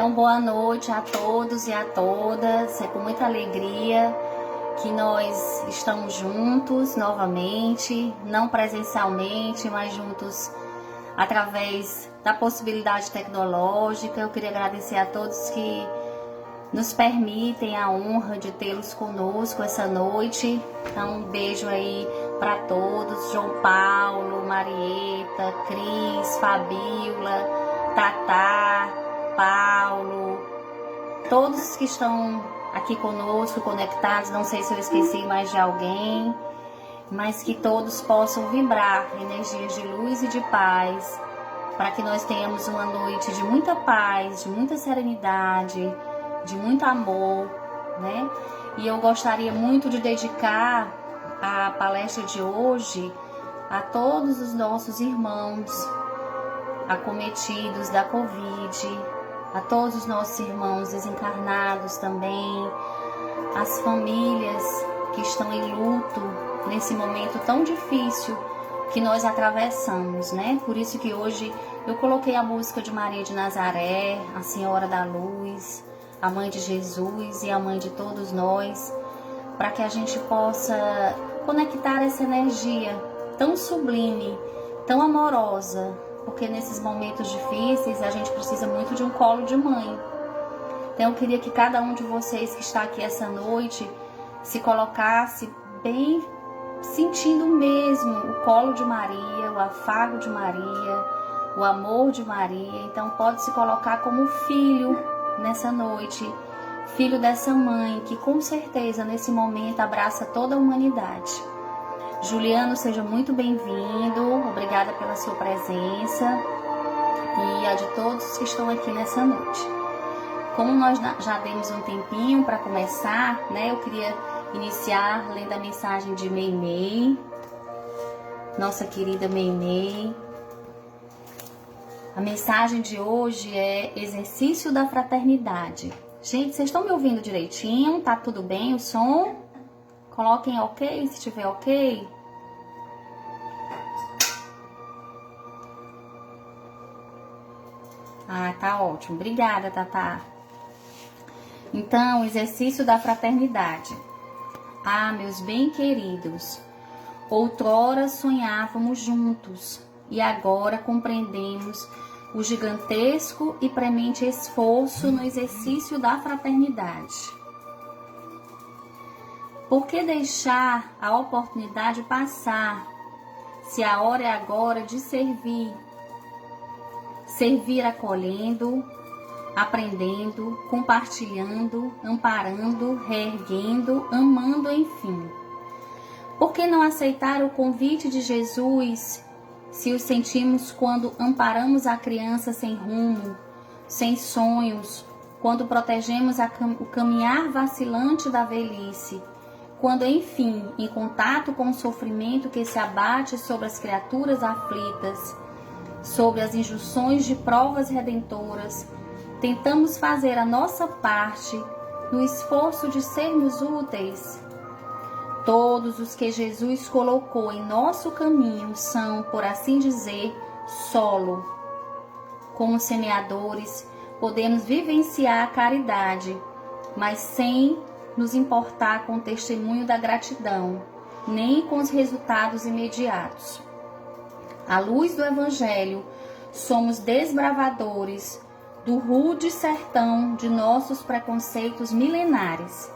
Então, boa noite a todos e a todas. É com muita alegria que nós estamos juntos novamente, não presencialmente, mas juntos através da possibilidade tecnológica. Eu queria agradecer a todos que nos permitem a honra de tê-los conosco essa noite. Então, um beijo aí para todos: João Paulo, Marieta, Cris, Fabíola, Tatá, Paulo, todos que estão aqui conosco, conectados. Não sei se eu esqueci mais de alguém, mas que todos possam vibrar energias de luz e de paz, para que nós tenhamos uma noite de muita paz, de muita serenidade, de muito amor, né? E eu gostaria muito de dedicar a palestra de hoje a todos os nossos irmãos acometidos da Covid, a todos os nossos irmãos desencarnados também, as famílias que estão em luto nesse momento tão difícil que nós atravessamos, né? Por isso que hoje eu coloquei a música de Maria de Nazaré, a Senhora da Luz, a Mãe de Jesus e a Mãe de todos nós, para que a gente possa conectar essa energia tão sublime, tão amorosa, porque nesses momentos difíceis a gente precisa muito de um colo de mãe. Então eu queria que cada um de vocês que está aqui essa noite se colocasse bem, sentindo mesmo o colo de Maria, o afago de Maria, o amor de Maria. Então pode se colocar como filho nessa noite, filho dessa mãe que com certeza nesse momento abraça toda a humanidade. Juliano, seja muito bem-vindo, obrigada pela sua presença e a de todos que estão aqui nessa noite. Como nós já demos um tempinho para começar, né, eu queria iniciar lendo a mensagem de Meimei, nossa querida Meimei. A mensagem de hoje é exercício da fraternidade. Gente, vocês estão me ouvindo direitinho? Tá tudo bem o som? Coloquem ok, se tiver ok. Ah, tá ótimo. Obrigada, Tatá. Então, exercício da fraternidade. Ah, meus bem-queridos, outrora sonhávamos juntos e agora compreendemos o gigantesco e premente esforço no exercício da fraternidade. Por que deixar a oportunidade passar, se a hora é agora de servir? Servir acolhendo, aprendendo, compartilhando, amparando, reerguendo, amando, enfim. Por que não aceitar o convite de Jesus, se o sentimos quando amparamos a criança sem rumo, sem sonhos, quando protegemos o caminhar vacilante da velhice, quando, enfim, em contato com o sofrimento que se abate sobre as criaturas aflitas, sobre as injunções de provas redentoras, tentamos fazer a nossa parte no esforço de sermos úteis? Todos os que Jesus colocou em nosso caminho são, por assim dizer, solo. Como semeadores, podemos vivenciar a caridade, mas sem nos importar com o testemunho da gratidão, nem com os resultados imediatos. À luz do Evangelho, somos desbravadores do rude sertão de nossos preconceitos milenares,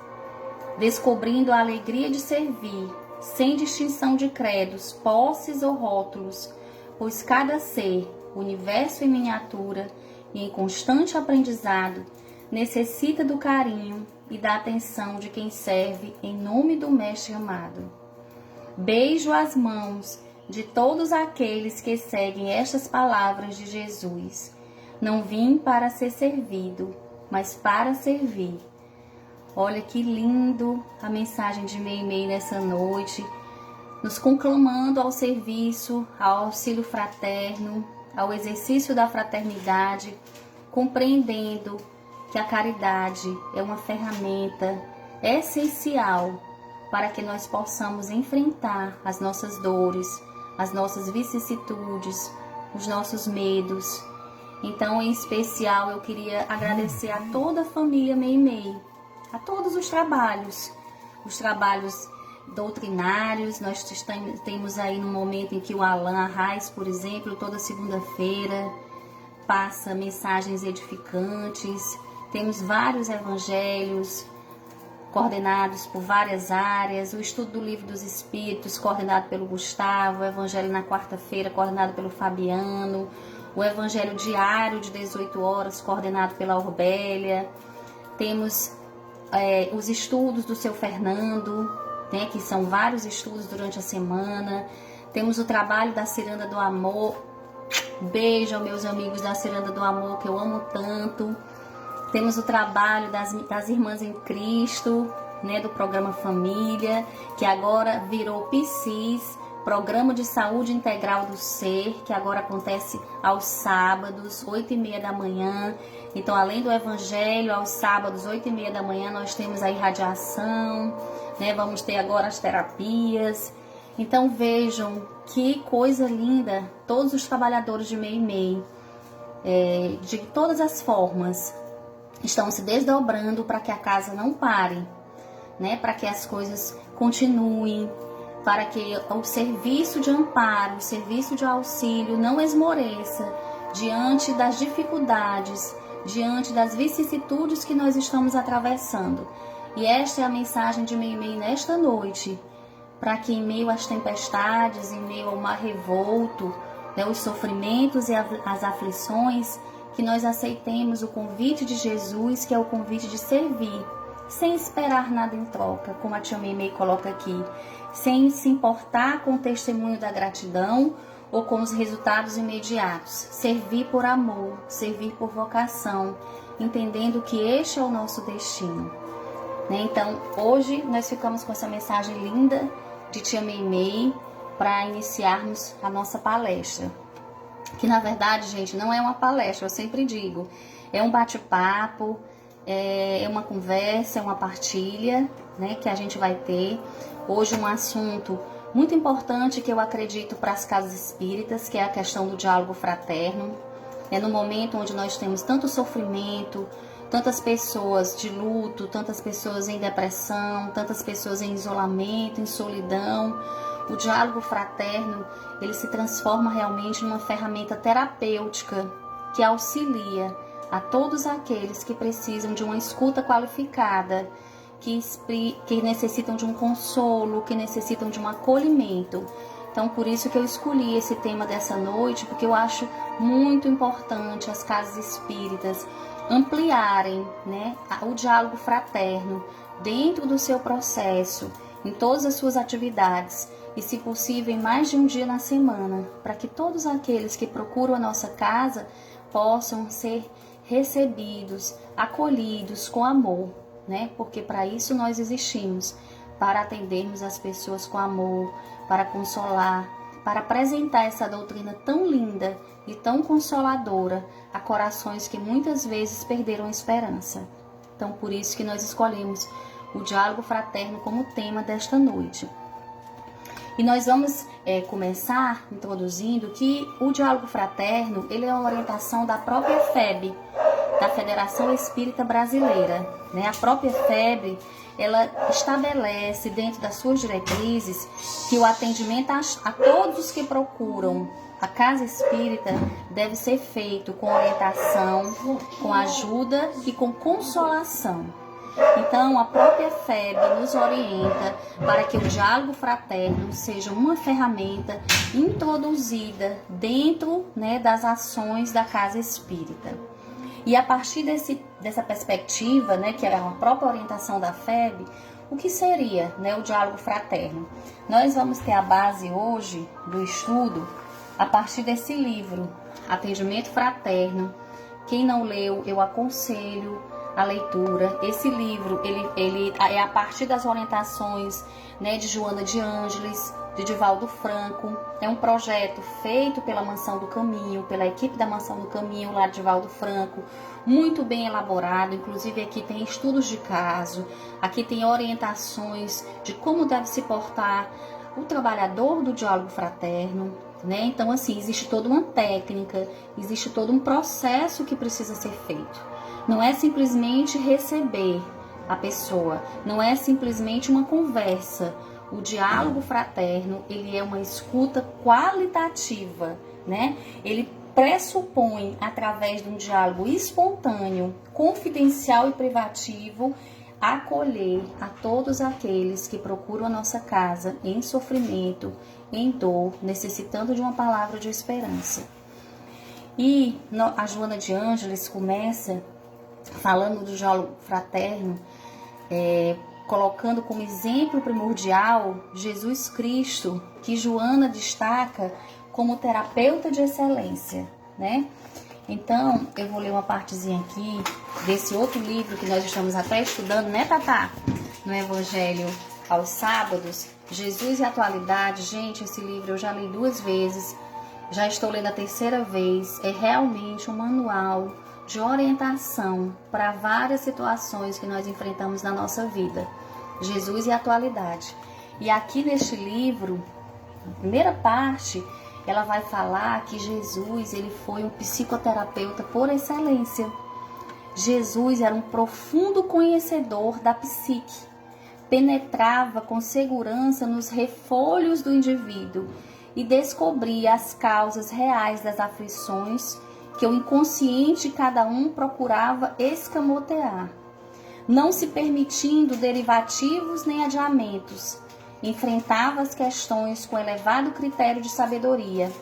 descobrindo a alegria de servir, sem distinção de credos, posses ou rótulos, pois cada ser, universo em miniatura e em constante aprendizado, necessita do carinho e da atenção de quem serve em nome do Mestre amado. Beijo as mãos de todos aqueles que seguem estas palavras de Jesus. Não vim para ser servido, mas para servir. Olha que lindo a mensagem de Meimei nessa noite, nos conclamando ao serviço, ao auxílio fraterno, ao exercício da fraternidade, compreendendo que a caridade é uma ferramenta essencial para que nós possamos enfrentar as nossas dores, as nossas vicissitudes, os nossos medos Então, em especial, eu queria agradecer a toda a família Meimei, a todos os trabalhos doutrinários. Nós temos aí no momento em que o Alain Arraes, por exemplo, toda segunda-feira passa mensagens edificantes. Temos vários evangelhos coordenados por várias áreas, o estudo do Livro dos Espíritos, coordenado pelo Gustavo, o Evangelho na quarta-feira, coordenado pelo Fabiano, o Evangelho diário de 18 horas, coordenado pela Orbélia. Temos os estudos do seu Fernando, né, que são vários estudos durante a semana. Temos o trabalho da Ciranda do Amor. Beijo aos meus amigos da Ciranda do Amor, que eu amo tanto. Temos o trabalho das Irmãs em Cristo, né, do programa Família, que agora virou PSIS, Programa de Saúde Integral do Ser, que agora acontece aos sábados, 8h30 da manhã. Então, além do Evangelho, aos sábados, 8h30 da manhã, nós temos a irradiação, né, vamos ter agora as terapias. Então, vejam que coisa linda, todos os trabalhadores de Meimei, de todas as formas, estão se desdobrando para que a casa não pare, né? Para que as coisas continuem, para que o serviço de amparo, o serviço de auxílio não esmoreça diante das dificuldades, diante das vicissitudes que nós estamos atravessando. E esta é a mensagem de Meimei nesta noite, para que em meio às tempestades, em meio ao mar revolto, né, os sofrimentos e as aflições, que nós aceitemos o convite de Jesus, que é o convite de servir, sem esperar nada em troca, como a tia Meimei coloca aqui, sem se importar com o testemunho da gratidão ou com os resultados imediatos. Servir por amor, servir por vocação, entendendo que este é o nosso destino. Né? Então, hoje nós ficamos com essa mensagem linda de tia Meimei para iniciarmos a nossa palestra. Que na verdade, gente, não é uma palestra, eu sempre digo, é um bate-papo, é uma conversa, é uma partilha, né, que a gente vai ter. Hoje um assunto muito importante que eu acredito para as casas espíritas, que é a questão do diálogo fraterno. É no momento onde nós temos tanto sofrimento, tantas pessoas de luto, tantas pessoas em depressão, tantas pessoas em isolamento, em solidão. O diálogo fraterno, ele se transforma realmente numa ferramenta terapêutica que auxilia a todos aqueles que precisam de uma escuta qualificada, que necessitam de um consolo, que necessitam de um acolhimento. Então, por isso que eu escolhi esse tema dessa noite, porque eu acho muito importante as casas espíritas ampliarem, né, o diálogo fraterno dentro do seu processo, em todas as suas atividades, e se possível em mais de um dia na semana, para que todos aqueles que procuram a nossa casa possam ser recebidos, acolhidos com amor, né? Porque para isso nós existimos, para atendermos as pessoas com amor, para consolar, para apresentar essa doutrina tão linda e tão consoladora a corações que muitas vezes perderam a esperança. Então, por isso que nós escolhemos o diálogo fraterno como tema desta noite. E nós vamos começar introduzindo que o diálogo fraterno, ele é uma orientação da própria FEB, da Federação Espírita Brasileira, né? A própria FEB, ela estabelece dentro das suas diretrizes que o atendimento a todos os que procuram a casa espírita deve ser feito com orientação, com ajuda e com consolação. Então, a própria FEB nos orienta para que o diálogo fraterno seja uma ferramenta introduzida dentro, né, das ações da casa espírita. E a partir dessa perspectiva, né, que era uma própria orientação da FEB, o que seria, né, o diálogo fraterno? Nós vamos ter a base hoje do estudo a partir desse livro, Atendimento Fraterno. Quem não leu, eu aconselho a leitura. Esse livro, ele é a partir das orientações, né, de Joana de Ângeles, de Divaldo Franco. É um projeto feito pela Mansão do Caminho, pela equipe da Mansão do Caminho, lá de Divaldo Franco, muito bem elaborado. Inclusive aqui tem estudos de caso, aqui tem orientações de como deve se portar o trabalhador do diálogo fraterno. né? Então, assim, existe toda uma técnica, existe todo um processo que precisa ser feito. Não é simplesmente receber a pessoa, não é simplesmente uma conversa. O diálogo fraterno, ele é uma escuta qualitativa, né? Ele pressupõe, através de um diálogo espontâneo, confidencial e privativo, acolher a todos aqueles que procuram a nossa casa em sofrimento, em dor, necessitando de uma palavra de esperança. E a Joana de Ângeles começa falando do diálogo fraterno, colocando como exemplo primordial Jesus Cristo, que Joana destaca como terapeuta de excelência, né? Então, eu vou ler uma partezinha aqui desse outro livro que nós estamos até estudando, né, Tatá? No Evangelho aos Sábados, Jesus e a Atualidade. Gente, esse livro eu já li 2 vezes, já estou lendo a 3ª vez. É realmente um manual de orientação para várias situações que nós enfrentamos na nossa vida. Jesus e a Atualidade. E aqui neste livro, a primeira parte, ela vai falar que Jesus, ele foi um psicoterapeuta por excelência. Jesus era um profundo conhecedor da psique, penetrava com segurança nos refolhos do indivíduo e descobria as causas reais das aflições que o inconsciente de cada um procurava escamotear, não se permitindo derivativos nem adiamentos. Enfrentava as questões com elevado critério de sabedoria,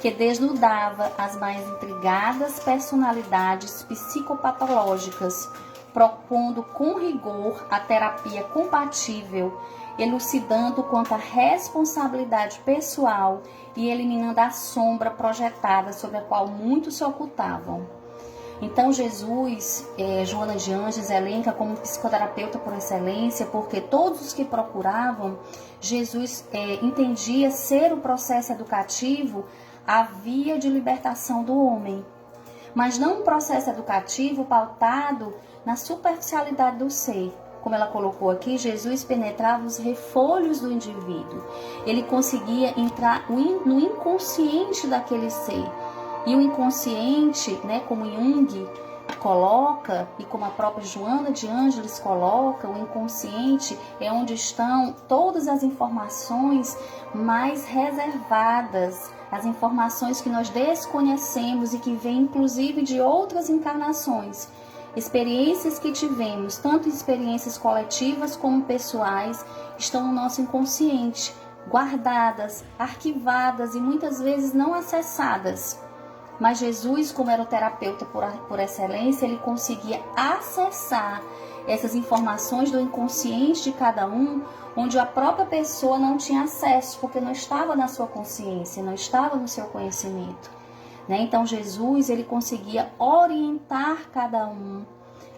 que desnudava as mais intrigadas personalidades psicopatológicas, propondo com rigor a terapia compatível, elucidando quanto à responsabilidade pessoal e eliminando a sombra projetada sobre a qual muitos se ocultavam. Então Jesus, Joana de Ângeles elenca como psicoterapeuta por excelência, porque todos os que procuravam, Jesus entendia ser o processo educativo a via de libertação do homem, mas não um processo educativo pautado na superficialidade do ser. Como ela colocou aqui, Jesus penetrava os refolhos do indivíduo, ele conseguia entrar no inconsciente daquele ser. E o inconsciente, né, como Jung coloca, e como a própria Joana de Ângeles coloca, o inconsciente é onde estão todas as informações mais reservadas, as informações que nós desconhecemos e que vêm inclusive de outras encarnações. Experiências que tivemos, tanto experiências coletivas como pessoais, estão no nosso inconsciente, guardadas, arquivadas e muitas vezes não acessadas. Mas Jesus, como era o terapeuta por excelência, ele conseguia acessar essas informações do inconsciente de cada um, onde a própria pessoa não tinha acesso, porque não estava na sua consciência, não estava no seu conhecimento, né? Então Jesus, ele conseguia orientar cada um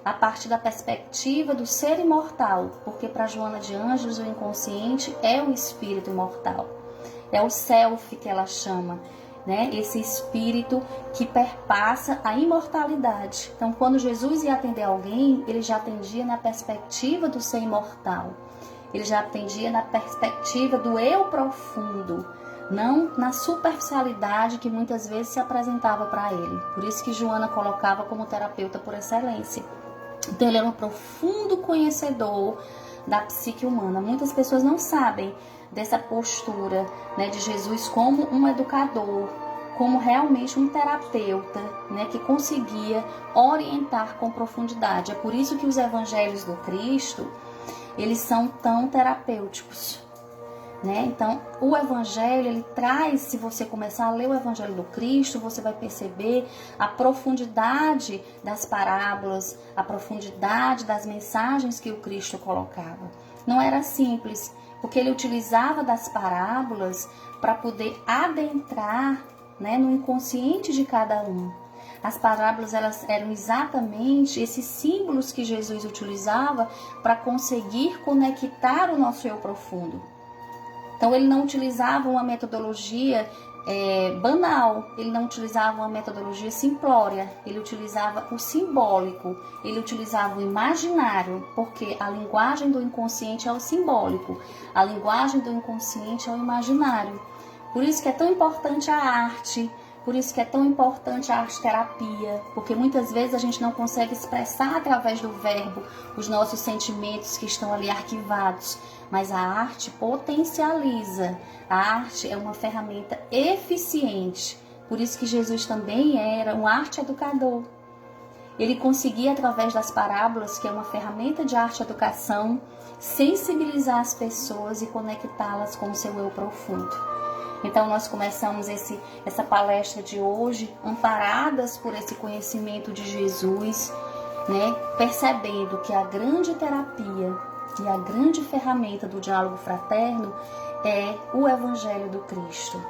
a partir da perspectiva do ser imortal, porque para Joana de Ângeles o inconsciente é o espírito imortal, é o self que ela chama, né? Esse espírito que perpassa a imortalidade. Então, quando Jesus ia atender alguém, ele já atendia na perspectiva do ser imortal. Ele já atendia na perspectiva do eu profundo, não na superficialidade que muitas vezes se apresentava para ele. Por isso que Joana colocava como terapeuta por excelência. Então, ele era um profundo conhecedor da psique humana. Muitas pessoas não sabem dessa postura, né, de Jesus como um educador, como realmente um terapeuta, né, que conseguia orientar com profundidade. É por isso que os evangelhos do Cristo, eles são tão terapêuticos, né? Então, o evangelho, ele traz, se você começar a ler o evangelho do Cristo, você vai perceber a profundidade das parábolas, a profundidade das mensagens que o Cristo colocava. Não era simples, porque ele utilizava das parábolas para poder adentrar, né, no inconsciente de cada um. As parábolas, elas eram exatamente esses símbolos que Jesus utilizava para conseguir conectar o nosso eu profundo. Então, ele não utilizava uma metodologia banal, ele não utilizava uma metodologia simplória, ele utilizava o simbólico, ele utilizava o imaginário, porque a linguagem do inconsciente é o simbólico, a linguagem do inconsciente é o imaginário. Por isso que é tão importante a arte, por isso que é tão importante a arte-terapia, porque muitas vezes a gente não consegue expressar através do verbo os nossos sentimentos que estão ali arquivados, mas a arte potencializa, a arte é uma ferramenta eficiente, por isso que Jesus também era um arte-educador. Ele conseguia, através das parábolas, que é uma ferramenta de arte-educação, sensibilizar as pessoas e conectá-las com o seu eu profundo. Então nós começamos essa palestra de hoje, amparadas por esse conhecimento de Jesus, né? Percebendo que a grande terapia e a grande ferramenta do diálogo fraterno é o Evangelho do Cristo.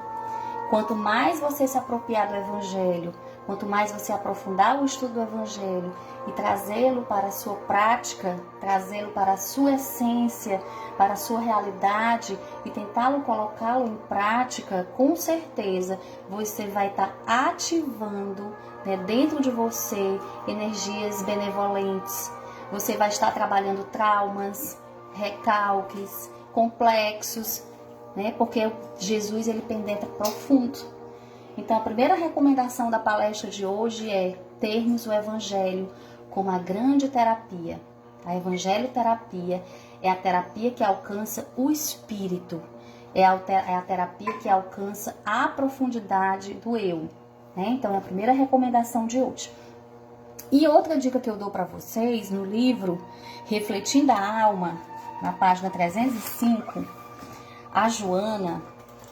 Quanto mais você se apropriar do Evangelho, quanto mais você aprofundar o estudo do Evangelho e trazê-lo para a sua prática, trazê-lo para a sua essência, para a sua realidade e tentá-lo colocá-lo em prática, com certeza você vai estar ativando, né, dentro de você energias benevolentes. Você vai estar trabalhando traumas, recalques, complexos, né, porque Jesus ele penetra profundo. Então, a primeira recomendação da palestra de hoje é termos o Evangelho como a grande terapia. A Evangelho-terapia é a terapia que alcança o espírito, é a terapia que alcança a profundidade do eu. Né? Então, é a primeira recomendação de hoje. E outra dica que eu dou para vocês no livro Refletindo a Alma, na página 305, a Joana,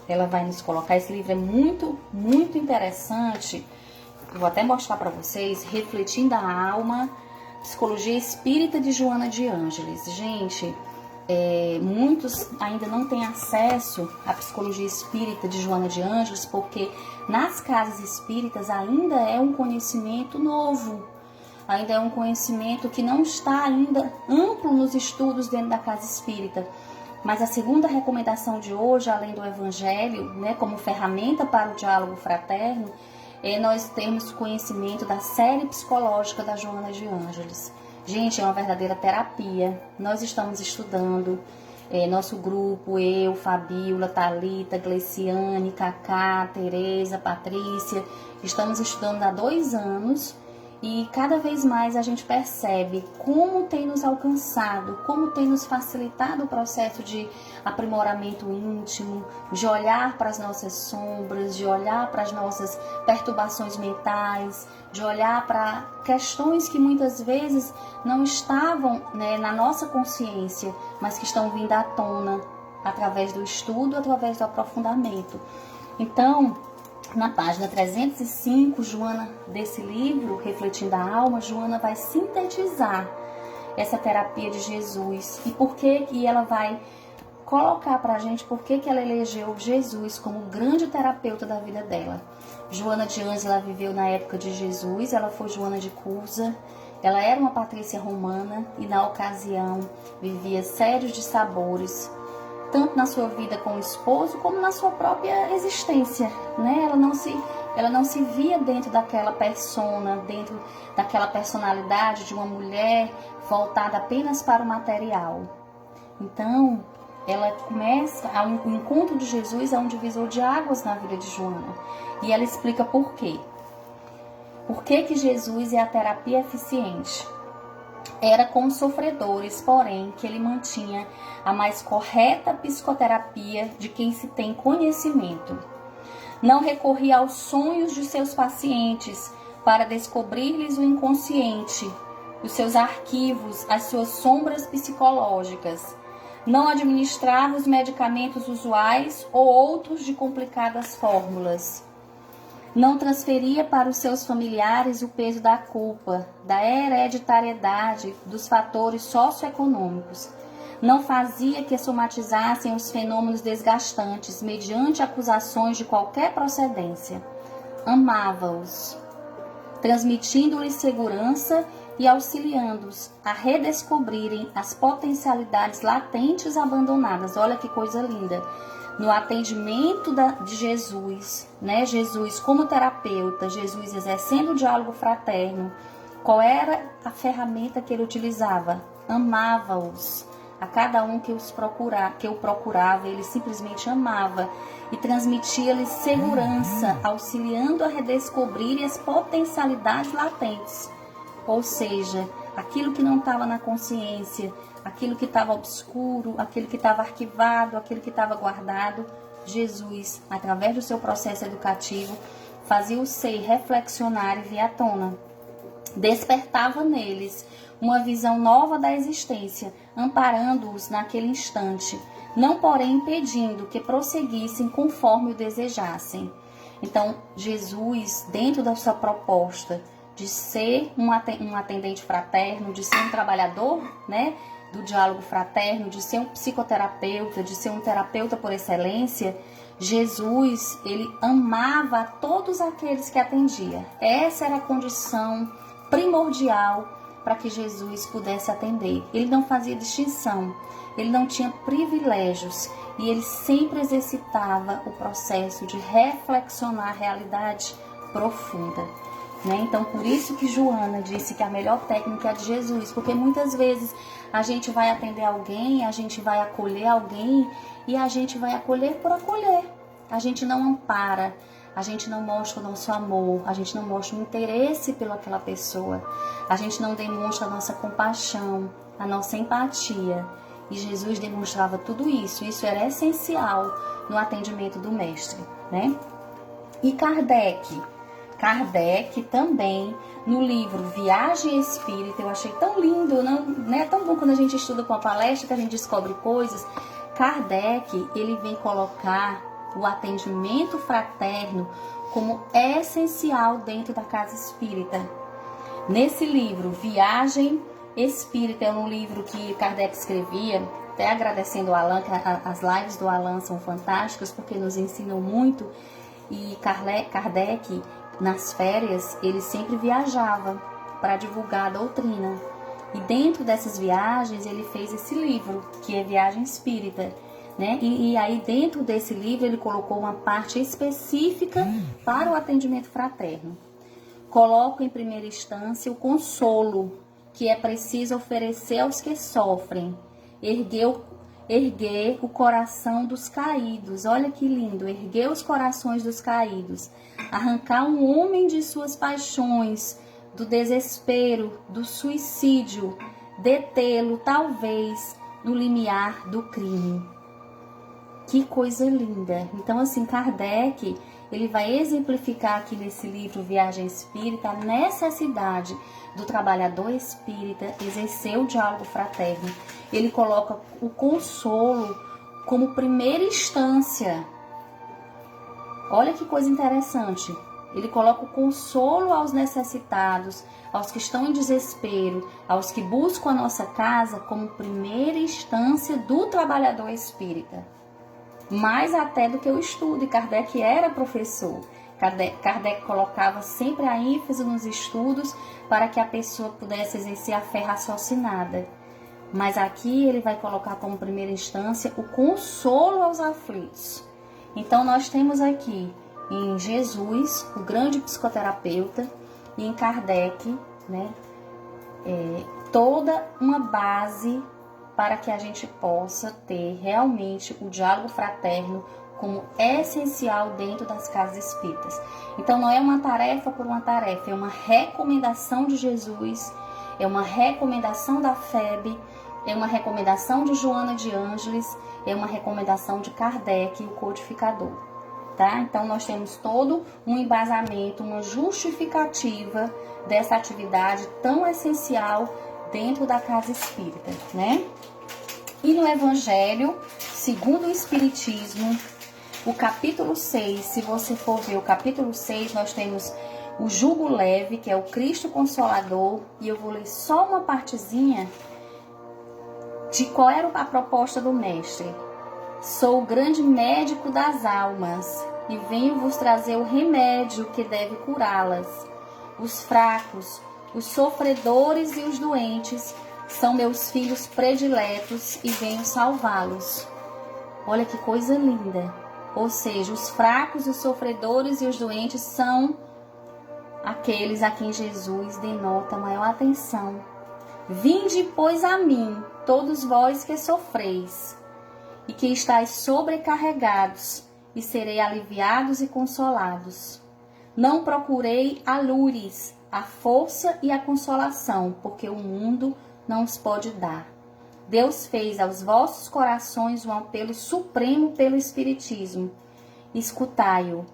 ela vai nos colocar, esse livro é muito, muito interessante. Eu vou até mostrar para vocês, Refletindo a Alma, Psicologia Espírita de Joana de Ângeles. Gente, muitos ainda não têm acesso à Psicologia Espírita de Joana de Ângeles, porque nas casas espíritas ainda é um conhecimento novo. Ainda é um conhecimento que não está ainda amplo nos estudos dentro da casa espírita. Mas a segunda recomendação de hoje, além do Evangelho, né, como ferramenta para o diálogo fraterno, é nós termos conhecimento da série psicológica da Joana de Ângeles. Gente, é uma verdadeira terapia. Nós estamos estudando, nosso grupo, eu, Fabíola, Thalita, Gleiciane, Cacá, Tereza, Patrícia, estamos estudando há 2 anos. E cada vez mais a gente percebe como tem nos alcançado, como tem nos facilitado o processo de aprimoramento íntimo, de olhar para as nossas sombras, de olhar para as nossas perturbações mentais, de olhar para questões que muitas vezes não estavam, né, na nossa consciência, mas que estão vindo à tona através do estudo, através do aprofundamento. Então, na página 305, Joana, desse livro, Refletindo a Alma, Joana vai sintetizar essa terapia de Jesus e por que que ela vai colocar pra gente por que que ela elegeu Jesus como grande terapeuta da vida dela. Joana de Ângeles, ela viveu na época de Jesus, ela foi Joana de Cusa, ela era uma patrícia romana e na ocasião vivia sérios dissabores, tanto na sua vida com o esposo, como na sua própria existência, né? Ela não se via dentro daquela persona, dentro daquela personalidade de uma mulher voltada apenas para o material. Então, ela começa, o encontro de Jesus é um divisor de águas na vida de Joana. E ela explica por quê. Por que que Jesus é a terapia eficiente? Era com os sofredores, porém, que ele mantinha a mais correta psicoterapia de quem se tem conhecimento. Não recorria aos sonhos de seus pacientes para descobrir-lhes o inconsciente, os seus arquivos, as suas sombras psicológicas. Não administrava os medicamentos usuais ou outros de complicadas fórmulas. Não transferia para os seus familiares o peso da culpa, da hereditariedade, dos fatores socioeconômicos. Não fazia que somatizassem os fenômenos desgastantes mediante acusações de qualquer procedência. Amava-os, transmitindo-lhes segurança e auxiliando-os a redescobrirem as potencialidades latentes abandonadas. Olha que coisa linda! No atendimento de Jesus, né? Jesus como terapeuta, Jesus exercendo o diálogo fraterno, qual era a ferramenta que ele utilizava? Amava-os, A cada um que o procurava, ele simplesmente amava e transmitia-lhes segurança, auxiliando a redescobrir as potencialidades latentes. Ou seja, aquilo que não estava na consciência, aquilo que estava obscuro, aquilo que estava arquivado, aquilo que estava guardado, Jesus, através do seu processo educativo, fazia o ser reflexionar e vir à tona. Despertava neles uma visão nova da existência, amparando-os naquele instante, não porém impedindo que prosseguissem conforme o desejassem. Então, Jesus, dentro da sua proposta de ser um atendente fraterno, de ser um trabalhador, né, do diálogo fraterno, de ser um psicoterapeuta, de ser um terapeuta por excelência, Jesus, ele amava a todos aqueles que atendia. Essa era a condição primordial para que Jesus pudesse atender. Ele não fazia distinção, ele não tinha privilégios e ele sempre exercitava o processo de reflexionar a realidade profunda. Então, por isso que Joana disse que a melhor técnica é a de Jesus, porque muitas vezes a gente vai atender alguém, a gente vai acolher alguém e a gente vai acolher por acolher. A gente não ampara, a gente não mostra o nosso amor, a gente não mostra o interesse pelaquela pessoa, a gente não demonstra a nossa compaixão, a nossa empatia. E Jesus demonstrava tudo isso, isso era essencial no atendimento do mestre, né? E Kardec também, no livro Viagem Espírita, eu achei tão lindo, não é tão bom quando a gente estuda com a palestra que a gente descobre coisas. Kardec, ele vem colocar o atendimento fraterno como essencial dentro da casa espírita. Nesse livro, Viagem Espírita, é um livro que Kardec escrevia, até agradecendo o Alain, que as lives do Alain são fantásticas, porque nos ensinam muito, e Kardec, nas férias, ele sempre viajava para divulgar a doutrina. E dentro dessas viagens, ele fez esse livro, que é Viagem Espírita, né? E aí, dentro desse livro, ele colocou uma parte específica para o atendimento fraterno. Coloca, em primeira instância, o consolo, que é preciso oferecer aos que sofrem. Erguer o coração dos caídos. Olha que lindo, erguer os corações dos caídos. Arrancar um homem de suas paixões, do desespero, do suicídio, detê-lo, talvez, no limiar do crime. Que coisa linda! Então, assim, Kardec, ele vai exemplificar aqui nesse livro Viagem Espírita a necessidade do trabalhador espírita exercer o diálogo fraterno. Ele coloca o consolo como primeira instância. Olha que coisa interessante. Ele coloca o consolo aos necessitados, aos que estão em desespero, aos que buscam a nossa casa como primeira instância do trabalhador espírita. Mais até do que o estudo, e Kardec era professor. Kardec colocava sempre a ênfase nos estudos para que a pessoa pudesse exercer a fé raciocinada. Mas aqui ele vai colocar como primeira instância o consolo aos aflitos. Então nós temos aqui em Jesus, o grande psicoterapeuta, e em Kardec, né, toda uma base para que a gente possa ter realmente o diálogo fraterno como essencial dentro das casas espíritas. Então não é uma tarefa por uma tarefa, é uma recomendação de Jesus, é uma recomendação da FEB, é uma recomendação de Joana de Ângeles, é uma recomendação de Kardec, o codificador. Tá? Então nós temos todo um embasamento, uma justificativa dessa atividade tão essencial dentro da casa espírita, né? E no Evangelho, segundo o Espiritismo, o capítulo 6, se você for ver o capítulo 6, nós temos o jugo leve, que é o Cristo Consolador, e eu vou ler só uma partezinha de qual era a proposta do Mestre. Sou o grande médico das almas, e venho vos trazer o remédio que deve curá-las. Os fracos, os sofredores e os doentes são meus filhos prediletos e venho salvá-los. Olha que coisa linda. Ou seja, os fracos, os sofredores e os doentes são aqueles a quem Jesus denota maior atenção. Vinde, pois, a mim, todos vós que sofreis, e que estáis sobrecarregados, e serei aliviados e consolados. Não procurei a lures, a força e a consolação, porque o mundo não os pode dar. Deus fez aos vossos corações um apelo supremo pelo Espiritismo. Escutai-o,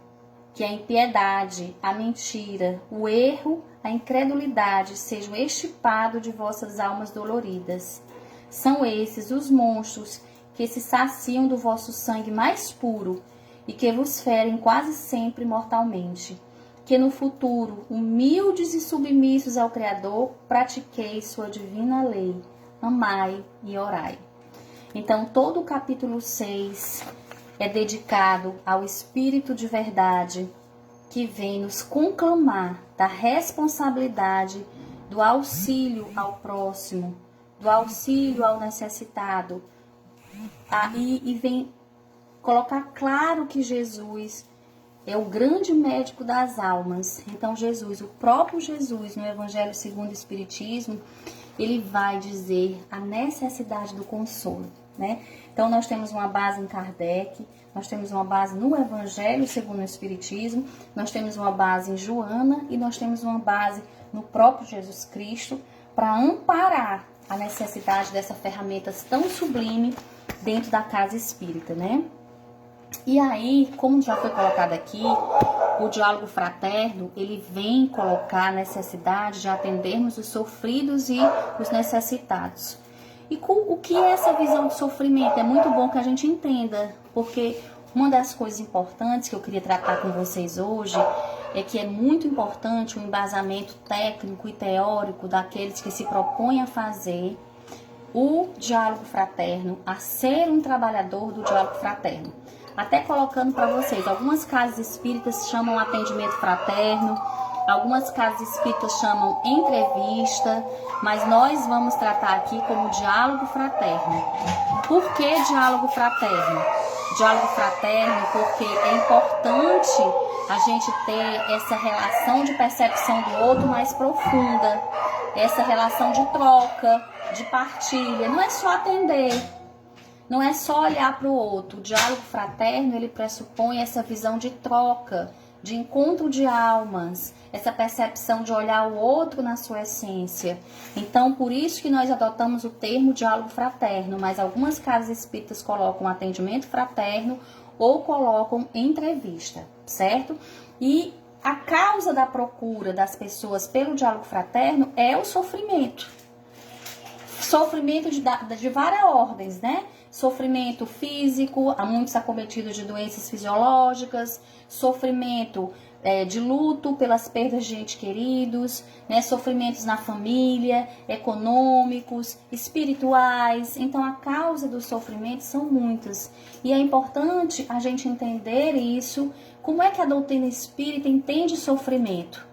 que a impiedade, a mentira, o erro, a incredulidade sejam extirpados de vossas almas doloridas. São esses os monstros que se saciam do vosso sangue mais puro e que vos ferem quase sempre mortalmente. Que no futuro, humildes e submissos ao Criador, pratiqueis sua divina lei. Amai e orai. Então, todo o capítulo 6 é dedicado ao Espírito de verdade que vem nos conclamar da responsabilidade do auxílio ao próximo, do auxílio ao necessitado. E vem colocar claro que Jesus é o grande médico das almas. Então, Jesus, o próprio Jesus, no Evangelho segundo o Espiritismo, ele vai dizer a necessidade do consolo, né? Então, nós temos uma base em Kardec, nós temos uma base no Evangelho segundo o Espiritismo, nós temos uma base em Joana e nós temos uma base no próprio Jesus Cristo para amparar a necessidade dessa ferramenta tão sublime dentro da casa espírita, né? E aí, como já foi colocado aqui, o diálogo fraterno, ele vem colocar a necessidade de atendermos os sofridos e os necessitados. E o que é essa visão de sofrimento? É muito bom que a gente entenda, porque uma das coisas importantes que eu queria tratar com vocês hoje é que é muito importante o embasamento técnico e teórico daqueles que se propõem a fazer o diálogo fraterno, a ser um trabalhador do diálogo fraterno. Até colocando para vocês, algumas casas espíritas chamam atendimento fraterno, algumas casas espíritas chamam entrevista, mas nós vamos tratar aqui como diálogo fraterno. Por que diálogo fraterno? Diálogo fraterno porque é importante a gente ter essa relação de percepção do outro mais profunda, essa relação de troca, de partilha. Não é só atender, não é só olhar para o outro. O diálogo fraterno, ele pressupõe essa visão de troca, de encontro de almas, essa percepção de olhar o outro na sua essência. Então, por isso que nós adotamos o termo diálogo fraterno, mas algumas casas espíritas colocam atendimento fraterno ou colocam entrevista, certo? E a causa da procura das pessoas pelo diálogo fraterno é o sofrimento. Sofrimento de várias ordens, né? Sofrimento físico, há muitos acometidos de doenças fisiológicas, sofrimento de luto pelas perdas de entes queridos, né? Sofrimentos na família, econômicos, espirituais. Então, a causa do sofrimento são muitas. E é importante a gente entender isso. Como é que a doutrina espírita entende sofrimento?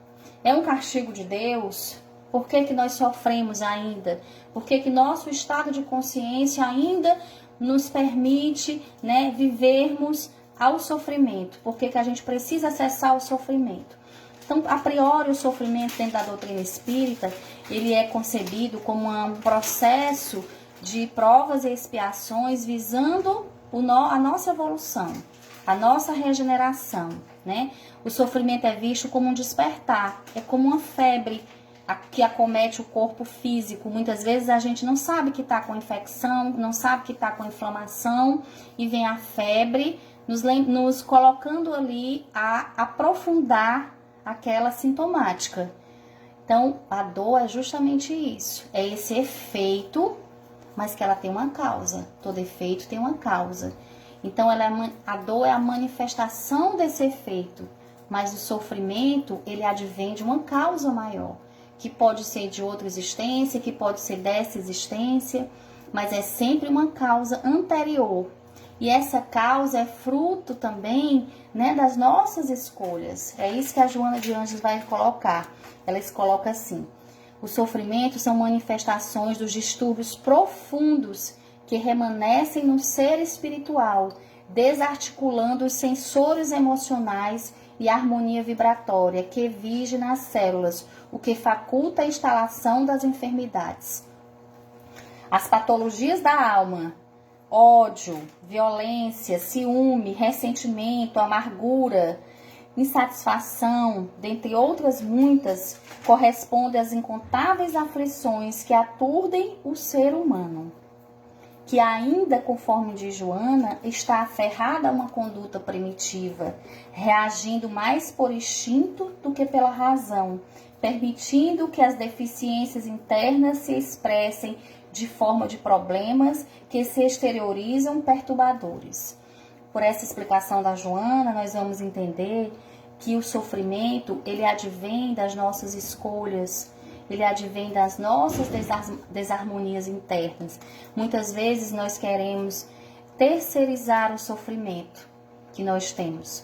É um castigo de Deus? Por que que nós sofremos ainda? Por que que nosso estado de consciência ainda nos permite, né, vivermos ao sofrimento? Por que que a gente precisa acessar o sofrimento? Então, a priori, o sofrimento dentro da doutrina espírita, ele é concebido como um processo de provas e expiações visando a nossa evolução, a nossa regeneração, né? O sofrimento é visto como um despertar, é como uma febre que acomete o corpo físico. Muitas vezes a gente não sabe que está com infecção, não sabe que está com inflamação, e vem a febre nos colocando ali a aprofundar aquela sintomática. Então, a dor é justamente isso, é esse efeito, mas que ela tem uma causa. Todo efeito tem uma causa. Então, a dor é a manifestação desse efeito, mas o sofrimento, ele advém de uma causa maior, que pode ser de outra existência, que pode ser dessa existência, mas é sempre uma causa anterior. E essa causa é fruto também, né, das nossas escolhas. É isso que a Joana de Ângeles vai colocar. Ela coloca assim: os sofrimentos são manifestações dos distúrbios profundos que remanescem no ser espiritual, desarticulando os sensores emocionais e a harmonia vibratória que vige nas células, o que faculta a instalação das enfermidades. As patologias da alma, ódio, violência, ciúme, ressentimento, amargura, insatisfação, dentre outras muitas, correspondem às incontáveis aflições que aturdem o ser humano, que ainda, conforme diz Joana, está aferrada a uma conduta primitiva, reagindo mais por instinto do que pela razão, permitindo que as deficiências internas se expressem de forma de problemas que se exteriorizam perturbadores. Por essa explicação da Joana, nós vamos entender que o sofrimento, ele advém das nossas escolhas, ele advém das nossas desarmonias internas. Muitas vezes nós queremos terceirizar o sofrimento que nós temos,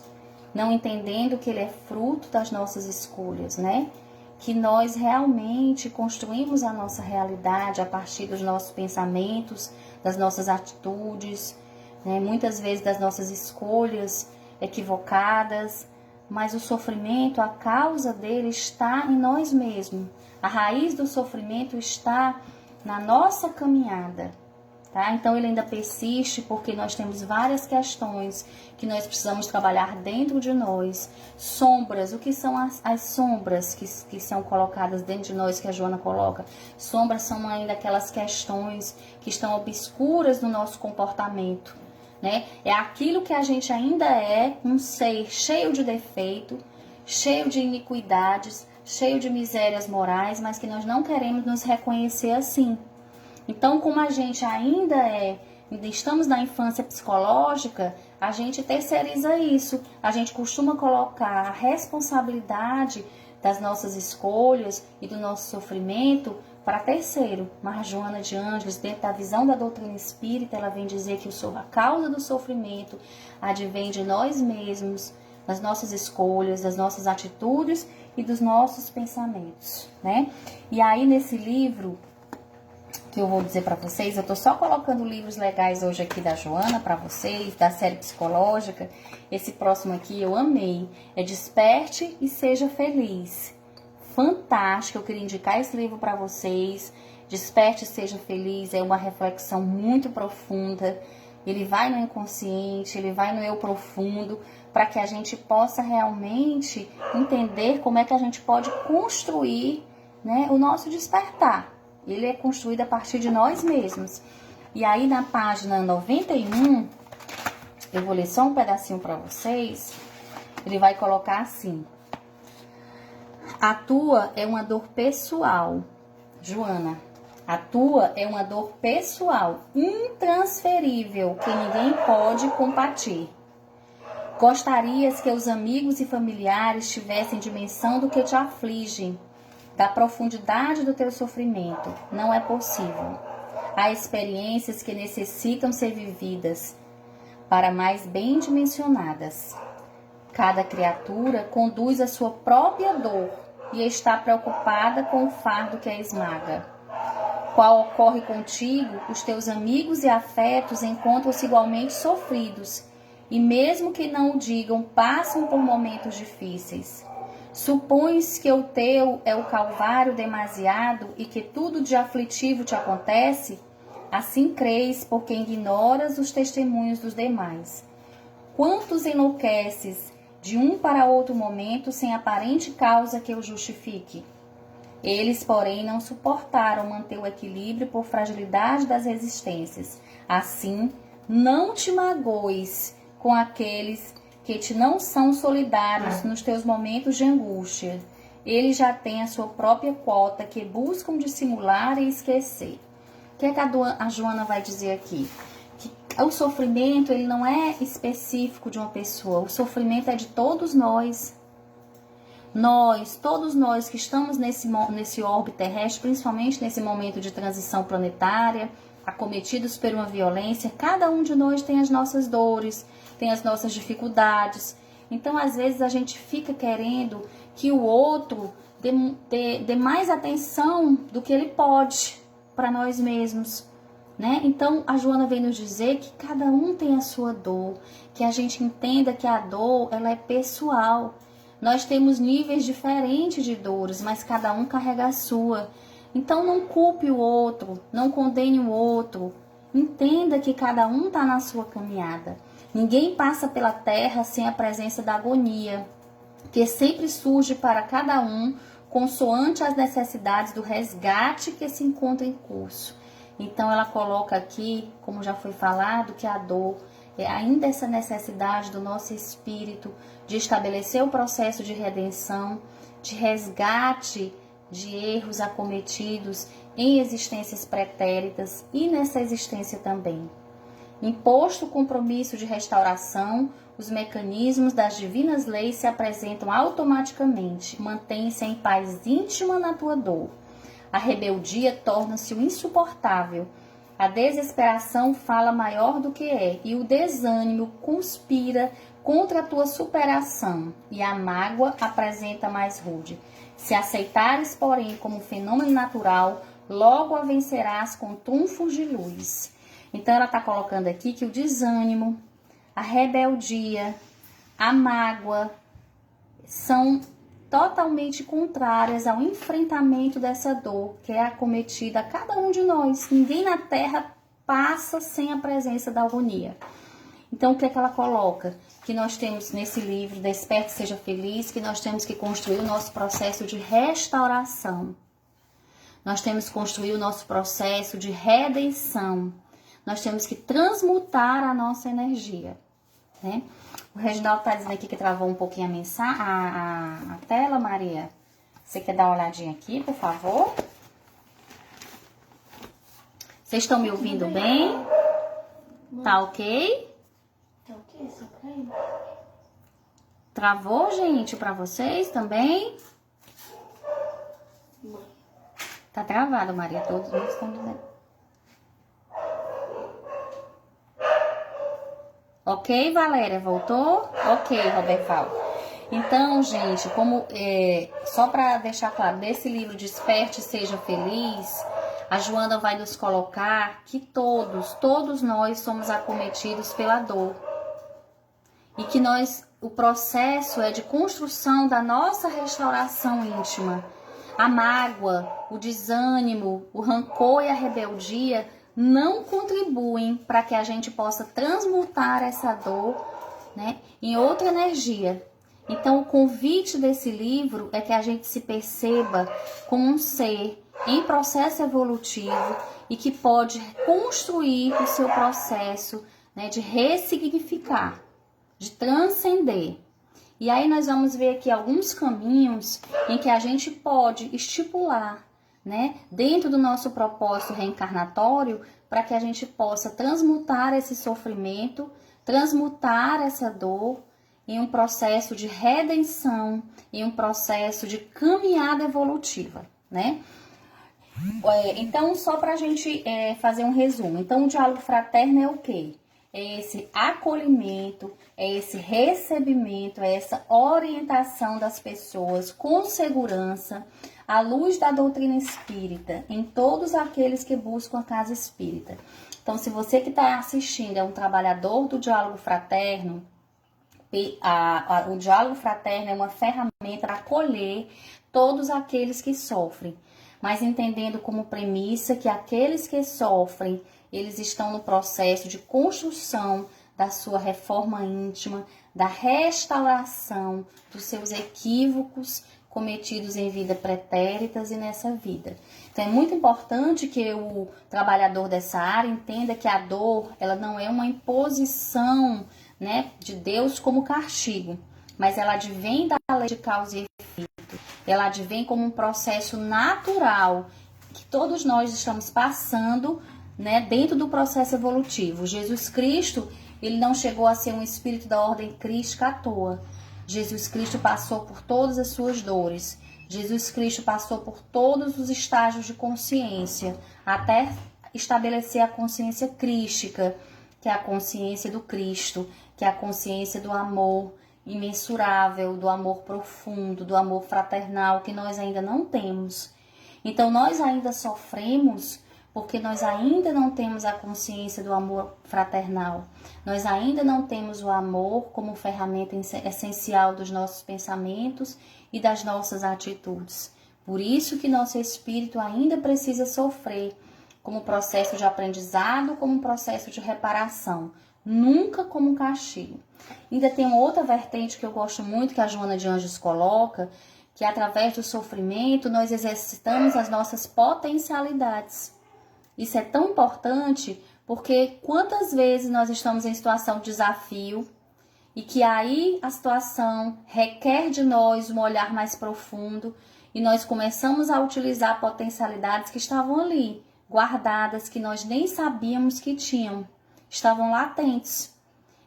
não entendendo que ele é fruto das nossas escolhas, né? Que nós realmente construímos a nossa realidade a partir dos nossos pensamentos, das nossas atitudes, né? Muitas vezes das nossas escolhas equivocadas, mas o sofrimento, a causa dele está em nós mesmos. A raiz do sofrimento está na nossa caminhada, tá? Então ele ainda persiste porque nós temos várias questões que nós precisamos trabalhar dentro de nós. Sombras, o que são as sombras que são colocadas dentro de nós, que a Joana coloca? Sombras são ainda aquelas questões que estão obscuras no nosso comportamento, né? É aquilo que a gente ainda é, um ser cheio de defeito, cheio de iniquidades, cheio de misérias morais, mas que nós não queremos nos reconhecer assim. Então, como a gente ainda estamos na infância psicológica, a gente terceiriza isso. A gente costuma colocar a responsabilidade das nossas escolhas e do nosso sofrimento para terceiro. Mas Joana de Ângeles, dentro da visão da doutrina espírita, ela vem dizer que a causa do sofrimento advém de nós mesmos, das nossas escolhas, das nossas atitudes e dos nossos pensamentos, né? E aí, nesse livro que eu vou dizer para vocês, eu tô só colocando livros legais hoje aqui da Joana para vocês, da série psicológica. Esse próximo aqui eu amei, é Desperte e Seja Feliz. Fantástico, eu queria indicar esse livro para vocês. Desperte e Seja Feliz é uma reflexão muito profunda. Ele vai no inconsciente, ele vai no eu profundo, para que a gente possa realmente entender como é que a gente pode construir, né, o nosso despertar. Ele é construído a partir de nós mesmos. E aí na página 91, eu vou ler só um pedacinho para vocês. Ele vai colocar assim: a tua é uma dor pessoal, Joana. A tua é uma dor pessoal, intransferível, que ninguém pode compatir. Gostarias que os amigos e familiares tivessem dimensão do que te aflige, da profundidade do teu sofrimento. Não é possível. Há experiências que necessitam ser vividas para mais bem dimensionadas. Cada criatura conduz a sua própria dor e está preocupada com o fardo que a esmaga. Qual ocorre contigo, os teus amigos e afetos encontram-se igualmente sofridos, e mesmo que não o digam, passam por momentos difíceis. Supões que o teu é o calvário demasiado e que tudo de aflitivo te acontece? Assim crês, porque ignoras os testemunhos dos demais. Quantos enlouqueces de um para outro momento sem aparente causa que o justifique? Eles, porém, não suportaram manter o equilíbrio por fragilidade das resistências. Assim, não te magoes com aqueles que te não são solidários nos teus momentos de angústia. Eles já têm a sua própria quota que buscam dissimular e esquecer. O que é que a Joana vai dizer aqui? Que o sofrimento, ele não é específico de uma pessoa. O sofrimento é de todos nós. Todos nós que estamos nesse orbe terrestre, principalmente nesse momento de transição planetária, acometidos por uma violência, cada um de nós tem as nossas dores, tem as nossas dificuldades. Então, às vezes, a gente fica querendo que o outro dê mais atenção do que ele pode para nós mesmos, né? Então, a Joana vem nos dizer que cada um tem a sua dor, que a gente entenda que a dor, ela é pessoal. Nós temos níveis diferentes de dores, mas cada um carrega a sua. Então não culpe o outro, não condene o outro. Entenda que cada um está na sua caminhada. Ninguém passa pela terra sem a presença da agonia, que sempre surge para cada um, consoante as necessidades do resgate que se encontra em curso. Então ela coloca aqui, como já foi falado, que a dor é ainda essa necessidade do nosso espírito de estabelecer o processo de redenção, de resgate de erros acometidos em existências pretéritas e nessa existência também. Imposto o compromisso de restauração, os mecanismos das divinas leis se apresentam automaticamente, mantém-se em paz íntima na tua dor. A rebeldia torna-se o insuportável, a desesperação fala maior do que é, e o desânimo conspira contra a tua superação, e a mágoa apresenta mais rude. Se aceitares, porém, como fenômeno natural, logo a vencerás com trunfos de luz. Então ela está colocando aqui que o desânimo, a rebeldia, a mágoa são totalmente contrárias ao enfrentamento dessa dor que é acometida a cada um de nós. Ninguém na Terra passa sem a presença da agonia. Então, o que é que ela coloca? Que nós temos nesse livro, Desperte, Seja Feliz, que nós temos que construir o nosso processo de restauração. Nós temos que construir o nosso processo de redenção. Nós temos que transmutar a nossa energia, né? O Reginaldo está dizendo aqui que travou um pouquinho a mensagem, a tela, Maria. Você quer dar uma olhadinha aqui, por favor? Vocês estão me ouvindo bem? Tá ok? Tá ok, só pra ele. Travou, gente, pra vocês também? Tá travado, Maria. Todos eles estão dizendo. Ok, Valéria? Voltou? Ok, Roberval. Então, gente, só para deixar claro, nesse livro Desperte, Seja Feliz, a Joana vai nos colocar que todos nós somos acometidos pela dor. E que o processo é de construção da nossa restauração íntima. A mágoa, o desânimo, o rancor e a rebeldia não contribuem para que a gente possa transmutar essa dor, né, em outra energia. Então, o convite desse livro é que a gente se perceba como um ser em processo evolutivo e que pode construir o seu processo, né, de ressignificar, de transcender. E aí nós vamos ver aqui alguns caminhos em que a gente pode estipular, né, dentro do nosso propósito reencarnatório, para que a gente possa transmutar esse sofrimento, transmutar essa dor em um processo de redenção, em um processo de caminhada evolutiva, né? Então, só para a gente fazer um resumo. Então, o diálogo fraterno é o quê? É esse acolhimento, é esse recebimento, é essa orientação das pessoas com segurança, à luz da doutrina espírita, em todos aqueles que buscam a casa espírita. Então, se você que está assistindo é um trabalhador do diálogo fraterno, o diálogo fraterno é uma ferramenta para acolher todos aqueles que sofrem, mas entendendo como premissa que aqueles que sofrem, eles estão no processo de construção da sua reforma íntima, da restauração dos seus equívocos cometidos em vida pretéritas e nessa vida. Então é muito importante que o trabalhador dessa área entenda que a dor, ela não é uma imposição, né, de Deus como castigo, mas ela advém da lei de causa e efeito. Ela advém como um processo natural que todos nós estamos passando, né, dentro do processo evolutivo. Jesus Cristo, ele não chegou a ser um espírito da ordem crística à toa. Jesus Cristo passou por todas as suas dores. Jesus Cristo passou por todos os estágios de consciência, até estabelecer a consciência crística, que é a consciência do Cristo, que é a consciência do amor imensurável, do amor profundo, do amor fraternal, que nós ainda não temos. Então, nós ainda sofremos porque nós ainda não temos a consciência do amor fraternal. Nós ainda não temos o amor como ferramenta essencial dos nossos pensamentos e das nossas atitudes. Por isso que nosso espírito ainda precisa sofrer, como processo de aprendizado, como processo de reparação, nunca como um castigo. Ainda tem uma outra vertente que eu gosto muito, que a Joana de Anjos coloca, que através do sofrimento nós exercitamos as nossas potencialidades. Isso é tão importante porque quantas vezes nós estamos em situação de desafio e que aí a situação requer de nós um olhar mais profundo e nós começamos a utilizar potencialidades que estavam ali, guardadas, que nós nem sabíamos que tinham, estavam latentes.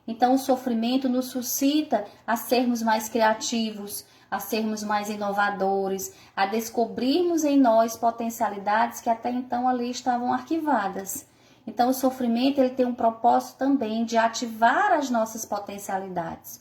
Então o sofrimento nos suscita a sermos mais criativos, a sermos mais inovadores, a descobrirmos em nós potencialidades que até então ali estavam arquivadas. Então o sofrimento ele tem um propósito também de ativar as nossas potencialidades,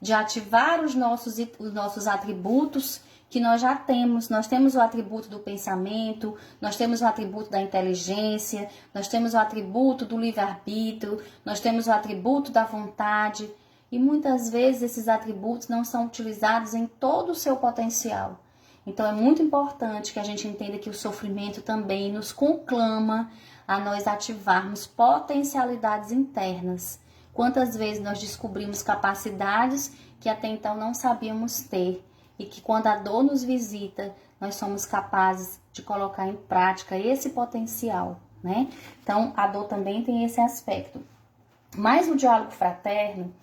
de ativar os nossos atributos que nós já temos. Nós temos o atributo do pensamento, nós temos o atributo da inteligência, nós temos o atributo do livre-arbítrio, nós temos o atributo da vontade. E muitas vezes esses atributos não são utilizados em todo o seu potencial. Então é muito importante que a gente entenda que o sofrimento também nos conclama a nós ativarmos potencialidades internas. Quantas vezes nós descobrimos capacidades que até então não sabíamos ter e que quando a dor nos visita, nós somos capazes de colocar em prática esse potencial, né? Então a dor também tem esse aspecto. Mas o diálogo fraterno,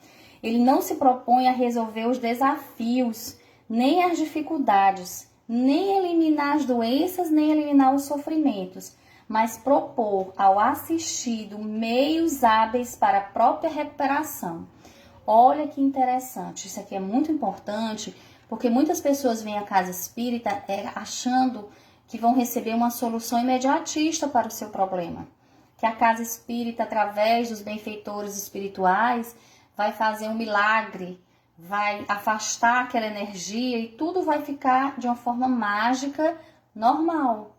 ele não se propõe a resolver os desafios, nem as dificuldades, nem eliminar as doenças, nem eliminar os sofrimentos, mas propor ao assistido meios hábeis para a própria recuperação. Olha que interessante, isso aqui é muito importante, porque muitas pessoas vêm à casa espírita achando que vão receber uma solução imediatista para o seu problema. Que a casa espírita, através dos benfeitores espirituais, vai fazer um milagre, vai afastar aquela energia e tudo vai ficar de uma forma mágica, normal.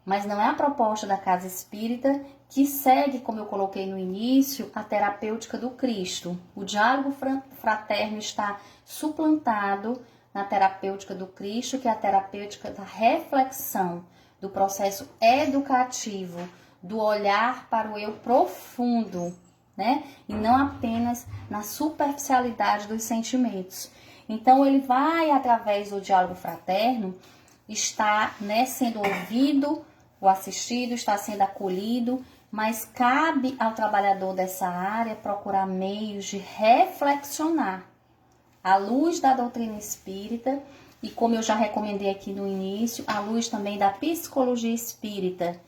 Mas não é a proposta da casa espírita que segue, como eu coloquei no início, a terapêutica do Cristo. O diálogo fraterno está suplantado na terapêutica do Cristo, que é a terapêutica da reflexão, do processo educativo, do olhar para o eu profundo, né? E não apenas na superficialidade dos sentimentos. Então ele vai, através do diálogo fraterno, está, né, sendo ouvido, o assistido está sendo acolhido, mas cabe ao trabalhador dessa área procurar meios de reflexionar à luz da doutrina espírita e, como eu já recomendei aqui no início, à luz também da psicologia espírita.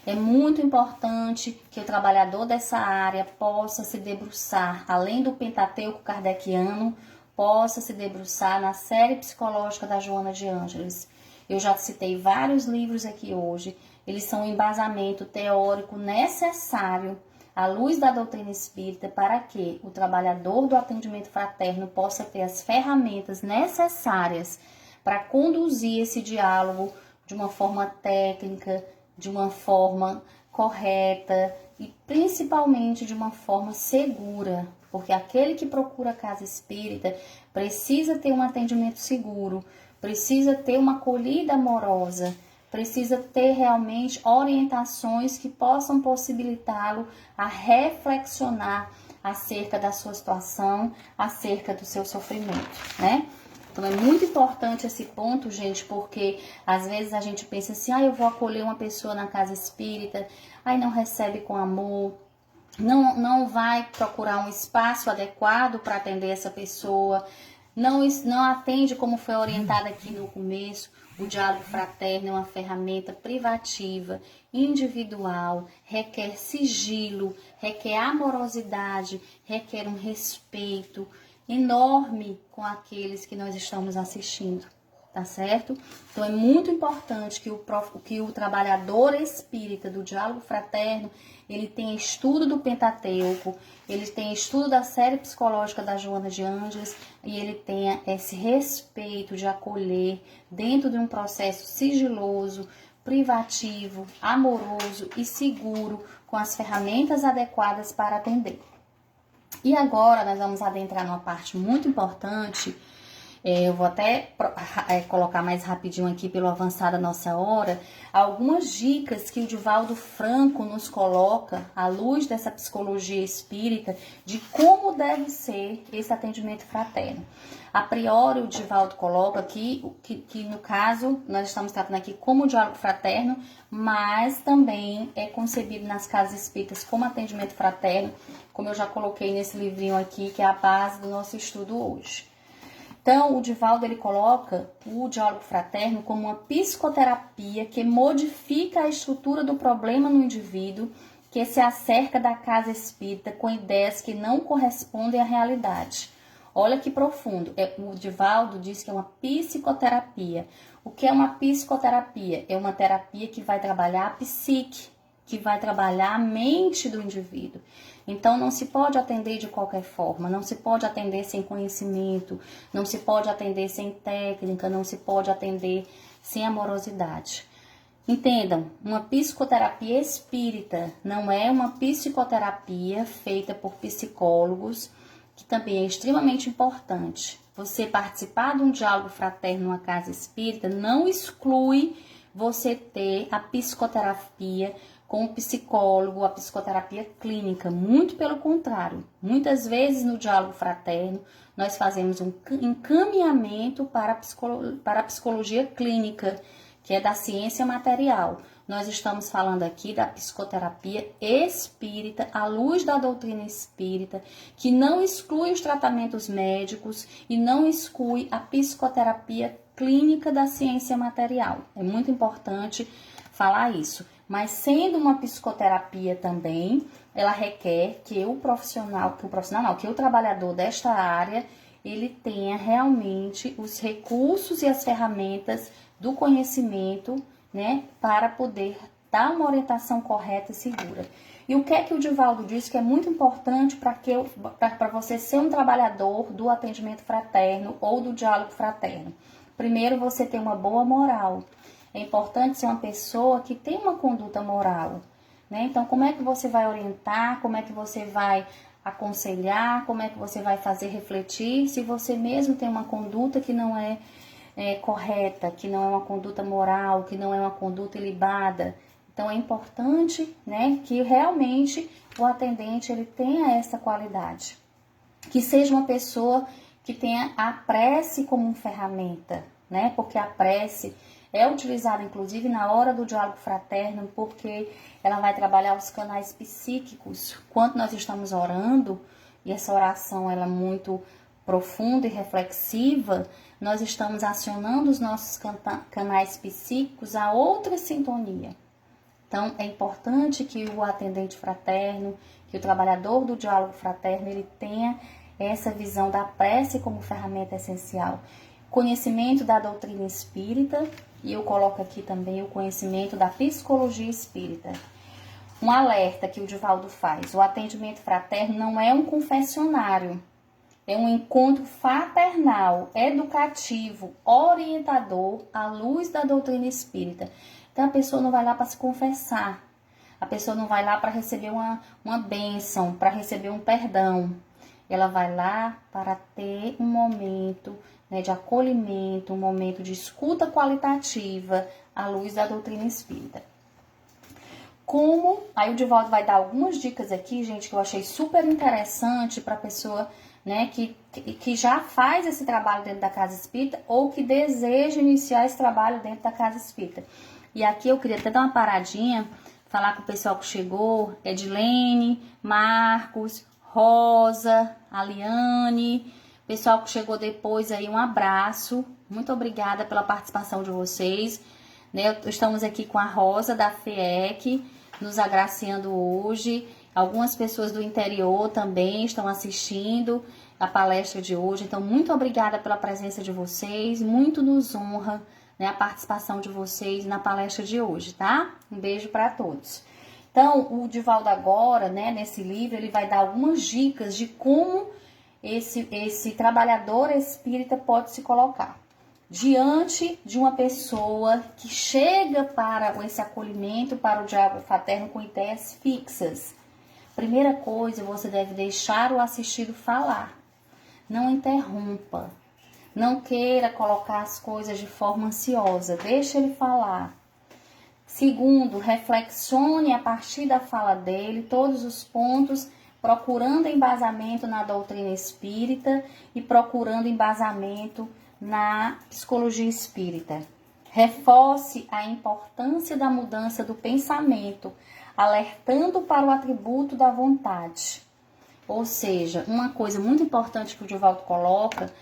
É muito importante que o trabalhador dessa área possa se debruçar, além do Pentateuco kardeciano, possa se debruçar na série psicológica da Joana de Ângeles. Eu já citei vários livros aqui hoje. Eles são um embasamento teórico necessário à luz da doutrina espírita para que o trabalhador do atendimento fraterno possa ter as ferramentas necessárias para conduzir esse diálogo de uma forma técnica, de uma forma correta e principalmente de uma forma segura, porque aquele que procura a casa espírita precisa ter um atendimento seguro, precisa ter uma acolhida amorosa, precisa ter realmente orientações que possam possibilitá-lo a reflexionar acerca da sua situação, acerca do seu sofrimento, né? Então é muito importante esse ponto, gente, porque às vezes a gente pensa assim, eu vou acolher uma pessoa na casa espírita, aí não recebe com amor, não vai procurar um espaço adequado para atender essa pessoa, não atende como foi orientada aqui no começo. O diálogo fraterno é uma ferramenta privativa, individual, requer sigilo, requer amorosidade, requer um respeito enorme com aqueles que nós estamos assistindo, tá certo? Então é muito importante que o trabalhador espírita do diálogo fraterno, ele tenha estudo do Pentateuco, ele tenha estudo da série psicológica da Joana de Ângeles e ele tenha esse respeito de acolher dentro de um processo sigiloso, privativo, amoroso e seguro, com as ferramentas adequadas para atender. E agora nós vamos adentrar numa parte muito importante, Eu vou até colocar mais rapidinho aqui pelo avançar da nossa hora, algumas dicas que o Divaldo Franco nos coloca, à luz dessa psicologia espírita, de como deve ser esse atendimento fraterno. A priori, o Divaldo coloca aqui que no caso, nós estamos tratando aqui como diálogo fraterno, mas também é concebido nas casas espíritas como atendimento fraterno, como eu já coloquei nesse livrinho aqui, que é a base do nosso estudo hoje. Então, o Divaldo, ele coloca o diálogo fraterno como uma psicoterapia que modifica a estrutura do problema no indivíduo, que se acerca da casa espírita com ideias que não correspondem à realidade. Olha que profundo. O Divaldo diz que é uma psicoterapia. O que é uma psicoterapia? É uma terapia que vai trabalhar a psique, que vai trabalhar a mente do indivíduo. Então, não se pode atender de qualquer forma, não se pode atender sem conhecimento, não se pode atender sem técnica, não se pode atender sem amorosidade. Entendam, uma psicoterapia espírita não é uma psicoterapia feita por psicólogos, que também é extremamente importante. Você participar de um diálogo fraterno numa casa espírita não exclui você ter a psicoterapia com o psicólogo, a psicoterapia clínica. Muito pelo contrário. Muitas vezes no diálogo fraterno nós fazemos um encaminhamento para a psicologia clínica, que é da ciência material. Nós estamos falando aqui da psicoterapia espírita, à luz da doutrina espírita, que não exclui os tratamentos médicos e não exclui a psicoterapia clínica da ciência material. É muito importante falar isso. Mas sendo uma psicoterapia também, ela requer que que o trabalhador desta área, ele tenha realmente os recursos e as ferramentas do conhecimento, né, para poder dar uma orientação correta e segura. E o que é que o Divaldo diz que é muito importante para você ser um trabalhador do atendimento fraterno ou do diálogo fraterno? Primeiro, você ter uma boa moral. É importante ser uma pessoa que tem uma conduta moral, né? Então, como é que você vai orientar, como é que você vai aconselhar, como é que você vai fazer refletir, se você mesmo tem uma conduta que não é correta, que não é uma conduta moral, que não é uma conduta ilibada. Então, é importante, né, que realmente o atendente ele tenha essa qualidade. Que seja uma pessoa que tenha a prece como ferramenta, né? Porque a prece é utilizada, inclusive, na hora do diálogo fraterno, porque ela vai trabalhar os canais psíquicos. Quando nós estamos orando, e essa oração ela é muito profunda e reflexiva, nós estamos acionando os nossos canais psíquicos a outra sintonia. Então, é importante que o atendente fraterno, que o trabalhador do diálogo fraterno, ele tenha essa visão da prece como ferramenta essencial. Conhecimento da doutrina espírita, e eu coloco aqui também o conhecimento da psicologia espírita. Um alerta que o Divaldo faz: o atendimento fraterno não é um confessionário, é um encontro fraternal, educativo, orientador à luz da doutrina espírita. Então a pessoa não vai lá para se confessar, a pessoa não vai lá para receber uma bênção, para receber um perdão. Ela vai lá para ter um momento, né, de acolhimento, um momento de escuta qualitativa à luz da doutrina espírita. Aí o Divaldo vai dar algumas dicas aqui, gente, que eu achei super interessante para a pessoa, né, que já faz esse trabalho dentro da casa espírita ou que deseja iniciar esse trabalho dentro da casa espírita. E aqui eu queria até dar uma paradinha, falar com o pessoal que chegou: Edilene, Marcos, Rosa, Aliane, pessoal que chegou depois aí, um abraço, muito obrigada pela participação de vocês, né? Estamos aqui com a Rosa da FEEC, nos agraciando hoje, algumas pessoas do interior também estão assistindo a palestra de hoje, então muito obrigada pela presença de vocês, muito nos honra, né, a participação de vocês na palestra de hoje, tá? Um beijo para todos. Então, o Divaldo agora, né, nesse livro, ele vai dar algumas dicas de como esse trabalhador espírita pode se colocar diante de uma pessoa que chega para esse acolhimento, para o diálogo fraterno com ideias fixas. Primeira coisa, você deve deixar o assistido falar. Não interrompa. Não queira colocar as coisas de forma ansiosa, deixa ele falar. Segundo, reflexione a partir da fala dele todos os pontos, procurando embasamento na doutrina espírita e procurando embasamento na psicologia espírita. Reforce a importância da mudança do pensamento, alertando para o atributo da vontade. Ou seja, uma coisa muito importante que o Divaldo coloca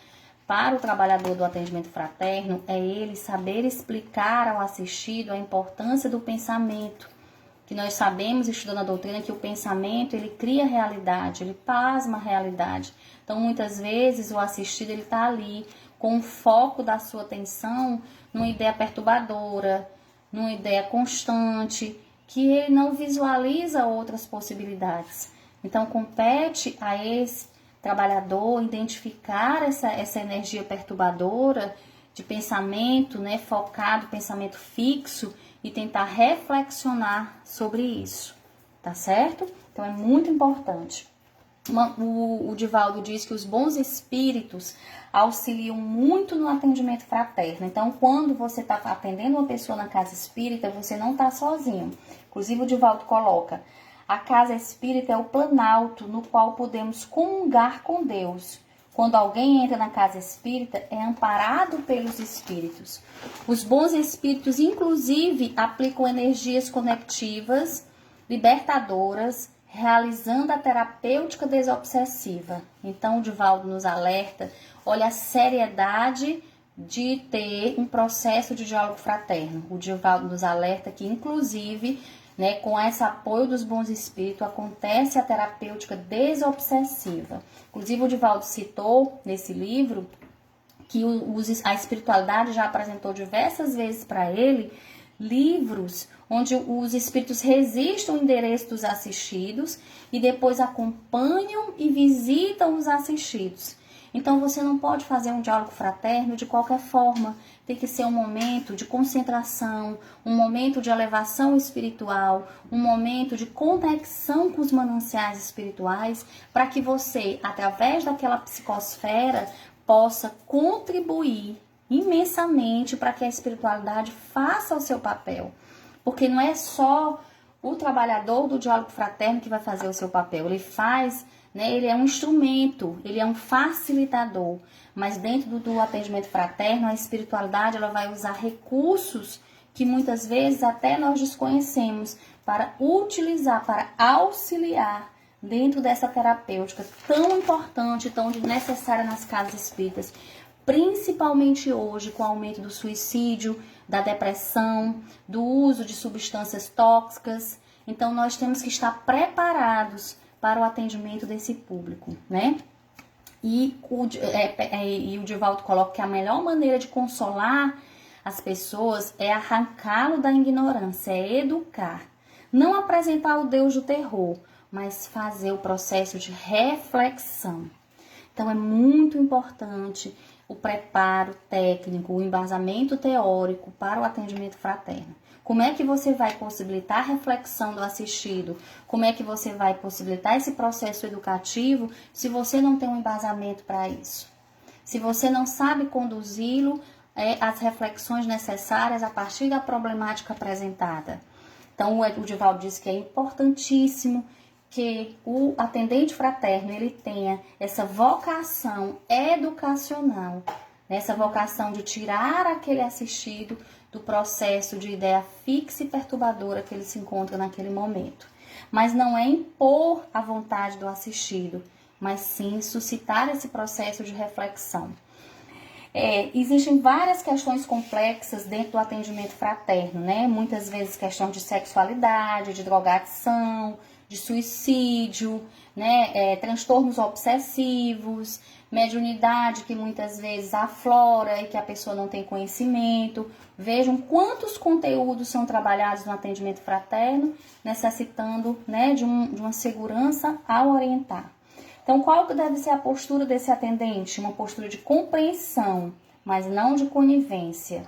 para o trabalhador do atendimento fraterno é ele saber explicar ao assistido a importância do pensamento. Que nós sabemos, estudando a doutrina, que o pensamento, ele cria realidade, ele plasma a realidade. Então, muitas vezes, o assistido, ele está ali com o foco da sua atenção numa ideia perturbadora, numa ideia constante, que ele não visualiza outras possibilidades. Então, compete a esse trabalhador identificar essa energia perturbadora de pensamento, né, focado, pensamento fixo, e tentar reflexionar sobre isso, tá certo? Então, é muito importante. O Divaldo diz que os bons espíritos auxiliam muito no atendimento fraterno. Então, quando você está atendendo uma pessoa na casa espírita, você não está sozinho. Inclusive, o Divaldo coloca: a casa espírita é o planalto no qual podemos comungar com Deus. Quando alguém entra na casa espírita, é amparado pelos espíritos. Os bons espíritos, inclusive, aplicam energias conectivas, libertadoras, realizando a terapêutica desobsessiva. Então, o Divaldo nos alerta, olha a seriedade de ter um processo de diálogo fraterno. O Divaldo nos alerta que, inclusive, né, com esse apoio dos bons espíritos, acontece a terapêutica desobsessiva. Inclusive, o Divaldo citou nesse livro que a espiritualidade já apresentou diversas vezes para ele livros onde os espíritos registram o endereço dos assistidos e depois acompanham e visitam os assistidos. Então, você não pode fazer um diálogo fraterno de qualquer forma. Tem que ser um momento de concentração, um momento de elevação espiritual, um momento de conexão com os mananciais espirituais, para que você, através daquela psicosfera, possa contribuir imensamente para que a espiritualidade faça o seu papel. Porque não é só o trabalhador do diálogo fraterno que vai fazer o seu papel, ele faz... Ele é um instrumento, ele é um facilitador, mas dentro do atendimento fraterno, a espiritualidade ela vai usar recursos que muitas vezes até nós desconhecemos para utilizar, para auxiliar dentro dessa terapêutica tão importante, tão necessária nas casas espíritas, principalmente hoje com o aumento do suicídio, da depressão, do uso de substâncias tóxicas. Então, nós temos que estar preparados para o atendimento desse público, né? E o Divaldo coloca que a melhor maneira de consolar as pessoas é arrancá-lo da ignorância, é educar. Não apresentar o Deus do terror, mas fazer o processo de reflexão. Então, é muito importante o preparo técnico, o embasamento teórico para o atendimento fraterno. Como é que você vai possibilitar a reflexão do assistido? Como é que você vai possibilitar esse processo educativo se você não tem um embasamento para isso? Se você não sabe conduzi-lo às reflexões necessárias a partir da problemática apresentada. Então, o Divaldo diz que é importantíssimo que o atendente fraterno ele tenha essa vocação educacional, essa vocação de tirar aquele assistido do processo de ideia fixa e perturbadora que ele se encontra naquele momento. Mas não é impor a vontade do assistido, mas sim suscitar esse processo de reflexão. Existem várias questões complexas dentro do atendimento fraterno, né? Muitas vezes questão de sexualidade, de drogadição, de suicídio, né? Transtornos obsessivos, mediunidade que muitas vezes aflora e que a pessoa não tem conhecimento. Vejam quantos conteúdos são trabalhados no atendimento fraterno, necessitando, né, de uma segurança ao orientar. Então, qual deve ser a postura desse atendente? Uma postura de compreensão, mas não de conivência.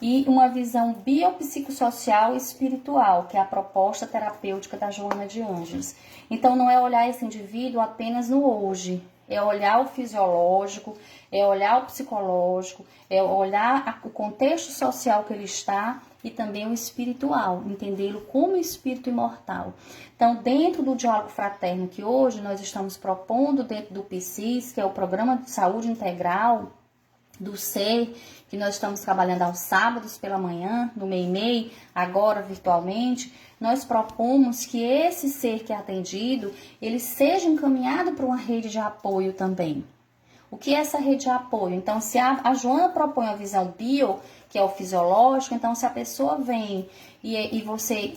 E uma visão biopsicossocial e espiritual, que é a proposta terapêutica da Joana de Ângeles. Então, não é olhar esse indivíduo apenas no hoje. é olhar o fisiológico, é olhar o psicológico, é olhar o contexto social que ele está e também o espiritual, entendê-lo como espírito imortal. Então, dentro do diálogo fraterno que hoje nós estamos propondo dentro do PSIS, que é o Programa de Saúde Integral do Ser, que nós estamos trabalhando aos sábados pela manhã, no MEI, agora virtualmente, nós propomos que esse ser que é atendido, ele seja encaminhado para uma rede de apoio também. O que é essa rede de apoio? Então, se a Joana propõe a visão bio, que é o fisiológico, então se a pessoa vem e você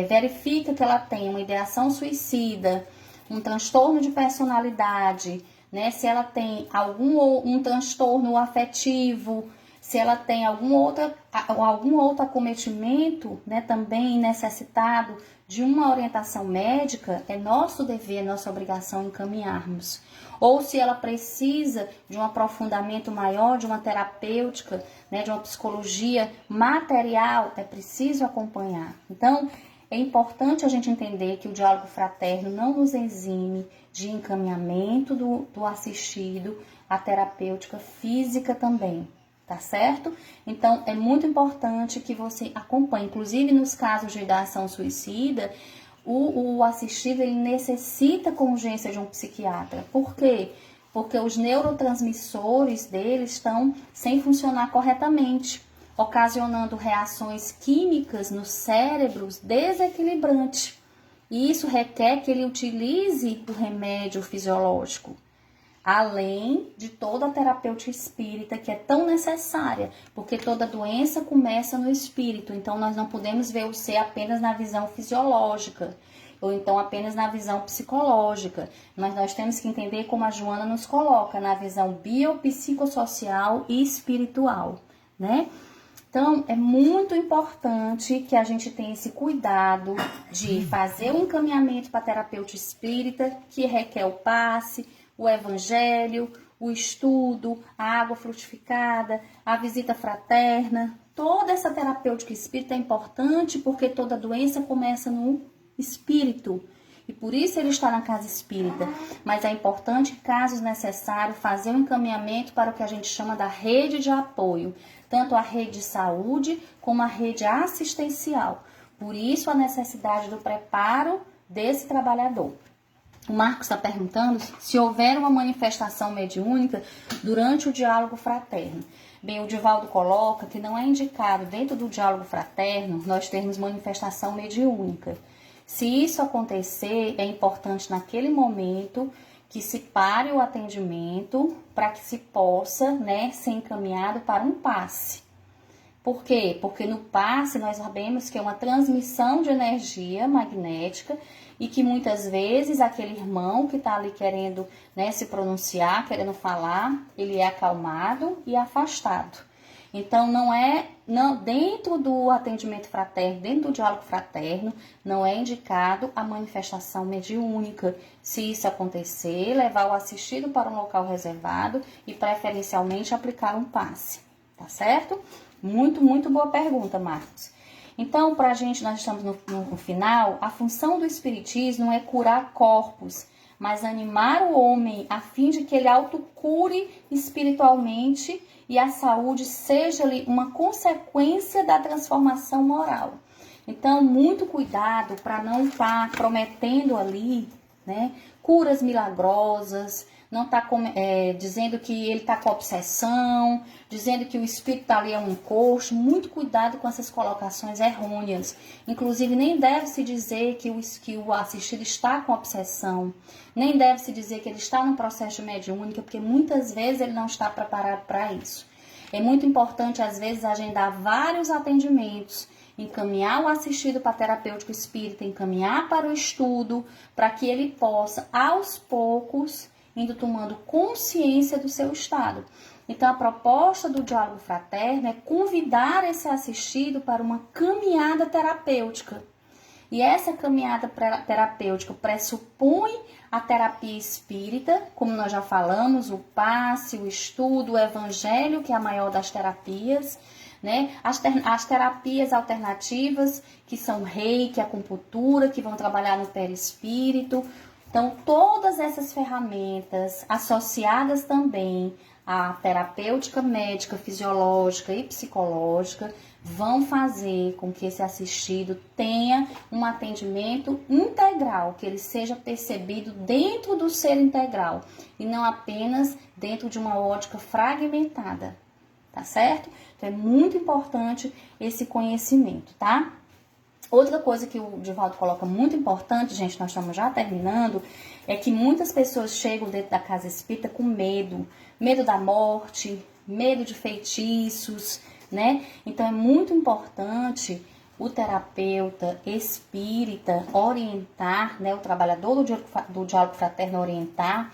verifica que ela tem uma ideação suicida, um transtorno de personalidade, né? Se ela tem um transtorno afetivo, se ela tem algum outro acometimento, né, também necessitado de uma orientação médica, é nosso dever, é nossa obrigação encaminharmos. Ou se ela precisa de um aprofundamento maior, de uma terapêutica, né, de uma psicologia material, é preciso acompanhar. Então, é importante a gente entender que o diálogo fraterno não nos exime de encaminhamento do assistido à terapêutica física também, tá certo? Então, é muito importante que você acompanhe. Inclusive, nos casos de ideação suicida, o assistido ele necessita com urgência de um psiquiatra. Por quê? Porque os neurotransmissores dele estão sem funcionar corretamente, ocasionando reações químicas nos cérebros desequilibrantes. E isso requer que ele utilize o remédio fisiológico, além de toda a terapêutica espírita que é tão necessária, porque toda doença começa no espírito, então nós não podemos ver o ser apenas na visão fisiológica, ou então apenas na visão psicológica, mas nós temos que entender como a Joana nos coloca, na visão biopsicossocial e espiritual, né? Então, é muito importante que a gente tenha esse cuidado de fazer o encaminhamento para a terapeuta espírita, que requer o passe, o evangelho, o estudo, a água frutificada, a visita fraterna. Toda essa terapêutica espírita é importante porque toda doença começa no espírito. E por isso ele está na casa espírita. Mas é importante, caso necessário, fazer um encaminhamento para o que a gente chama da rede de apoio. Tanto a rede de saúde como a rede assistencial. Por isso a necessidade do preparo desse trabalhador. O Marcos está perguntando se houver uma manifestação mediúnica durante o diálogo fraterno. Bem, o Divaldo coloca que não é indicado dentro do diálogo fraterno nós termos manifestação mediúnica. Se isso acontecer, é importante naquele momento que se pare o atendimento para que se possa, né, ser encaminhado para um passe. Por quê? Porque no passe nós sabemos que é uma transmissão de energia magnética e que muitas vezes aquele irmão que está ali querendo, né, se pronunciar, querendo falar, ele é acalmado e afastado. Então, dentro do atendimento fraterno, dentro do diálogo fraterno, não é indicado a manifestação mediúnica. Se isso acontecer, levar o assistido para um local reservado e preferencialmente aplicar um passe, tá certo? Muito, muito boa pergunta, Marcos. Então, pra gente, nós estamos no final, a função do espiritismo não é curar corpos, mas animar o homem a fim de que ele autocure espiritualmente e a saúde seja-lhe uma consequência da transformação moral. Então, muito cuidado para não estar prometendo ali, né, curas milagrosas, não está dizendo que ele está com obsessão, dizendo que o espírito está ali é um encosto. Muito cuidado com essas colocações errôneas. Inclusive, nem deve-se dizer que o assistido está com obsessão, nem deve-se dizer que ele está num processo de mediúnica, porque muitas vezes ele não está preparado para isso. É muito importante, às vezes, agendar vários atendimentos, encaminhar o assistido para terapêutico espírita, encaminhar para o estudo, para que ele possa, aos poucos, indo tomando consciência do seu estado. Então, a proposta do diálogo fraterno é convidar esse assistido para uma caminhada terapêutica. E essa caminhada terapêutica pressupõe a terapia espírita, como nós já falamos, o passe, o estudo, o evangelho, que é a maior das terapias, né? As terapias alternativas, que são reiki, acupuntura, que vão trabalhar no perispírito, Então, todas essas ferramentas associadas também à terapêutica médica, fisiológica e psicológica vão fazer com que esse assistido tenha um atendimento integral, que ele seja percebido dentro do ser integral e não apenas dentro de uma ótica fragmentada, tá certo? Então, é muito importante esse conhecimento, tá? Outra coisa que o Divaldo coloca muito importante, gente, nós estamos já terminando, é que muitas pessoas chegam dentro da casa espírita com medo. Medo da morte, medo de feitiços, né? Então é muito importante o terapeuta espírita orientar, né? O trabalhador do diálogo fraterno orientar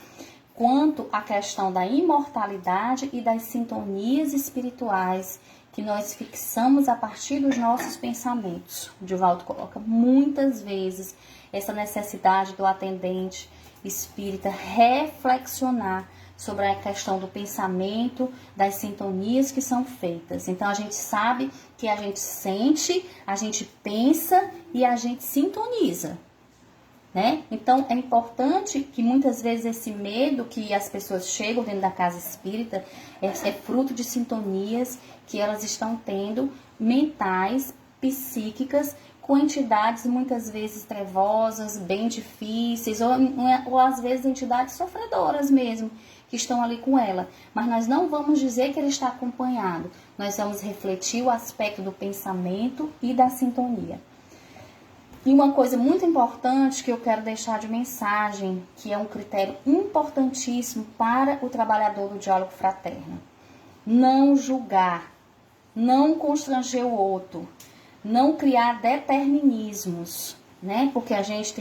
quanto à questão da imortalidade e das sintonias espirituais que nós fixamos a partir dos nossos pensamentos. O Divaldo coloca muitas vezes essa necessidade do atendente espírita reflexionar sobre a questão do pensamento, das sintonias que são feitas. Então, a gente sabe que a gente sente, a gente pensa e a gente sintoniza, né? Então, é importante que muitas vezes esse medo que as pessoas chegam dentro da casa espírita é fruto de sintonias que elas estão tendo mentais, psíquicas, com entidades muitas vezes trevosas, bem difíceis, ou às vezes entidades sofredoras mesmo, que estão ali com ela. Mas nós não vamos dizer que ele está acompanhado, nós vamos refletir o aspecto do pensamento e da sintonia. E uma coisa muito importante que eu quero deixar de mensagem, que é um critério importantíssimo para o trabalhador do diálogo fraterno: não julgar, não constranger o outro, não criar determinismos, né? Porque a gente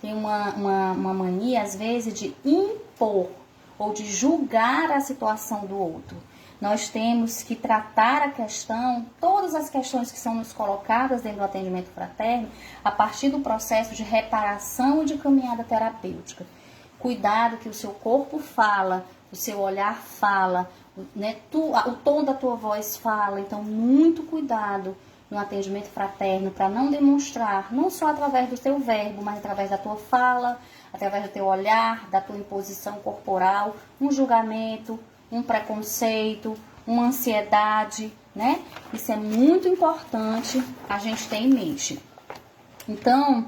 tem uma mania, às vezes, de impor ou de julgar a situação do outro. Nós temos que tratar a questão, todas as questões que são nos colocadas dentro do atendimento fraterno, a partir do processo de reparação e de caminhada terapêutica. Cuidado que o seu corpo fala, o seu olhar fala, né? O tom da tua voz fala. Então, muito cuidado no atendimento fraterno para não demonstrar, não só através do teu verbo, mas através da tua fala, através do teu olhar, da tua imposição corporal, um julgamento, um preconceito, uma ansiedade, né? Isso é muito importante a gente ter em mente. Então,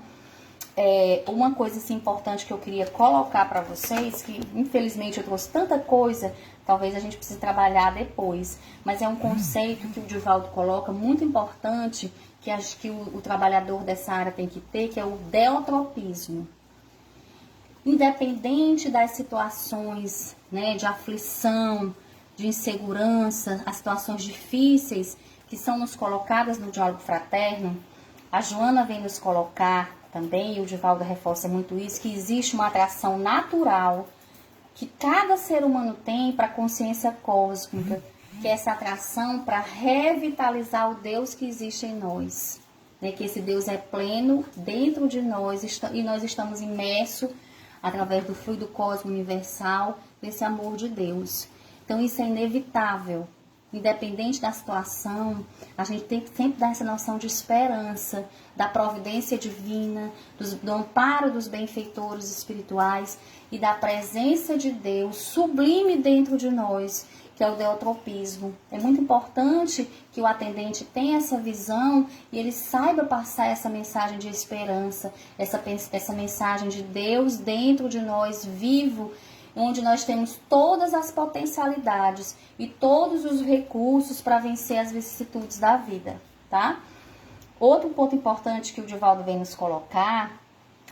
uma coisa assim, importante que eu queria colocar para vocês, que infelizmente eu trouxe tanta coisa, talvez a gente precise trabalhar depois, mas é um conceito que o Divaldo coloca muito importante, que acho que o trabalhador dessa área tem que ter, que é o deotropismo. Independente das situações, né, de aflição, de insegurança, as situações difíceis que são nos colocadas no diálogo fraterno, a Joana vem nos colocar também, e o Divaldo reforça muito isso, que existe uma atração natural que cada ser humano tem para a consciência cósmica, que é essa atração para revitalizar o Deus que existe em nós, né, que esse Deus é pleno dentro de nós e nós estamos imersos através do fluido cósmico universal, desse amor de Deus. Então, isso é inevitável. Independente da situação, a gente tem que sempre dar essa noção de esperança, da providência divina, do amparo dos benfeitores espirituais e da presença de Deus sublime dentro de nós, que é o deotropismo. É muito importante que o atendente tenha essa visão e ele saiba passar essa mensagem de esperança, essa mensagem de Deus dentro de nós, vivo, onde nós temos todas as potencialidades e todos os recursos para vencer as vicissitudes da vida, tá? Outro ponto importante que o Divaldo vem nos colocar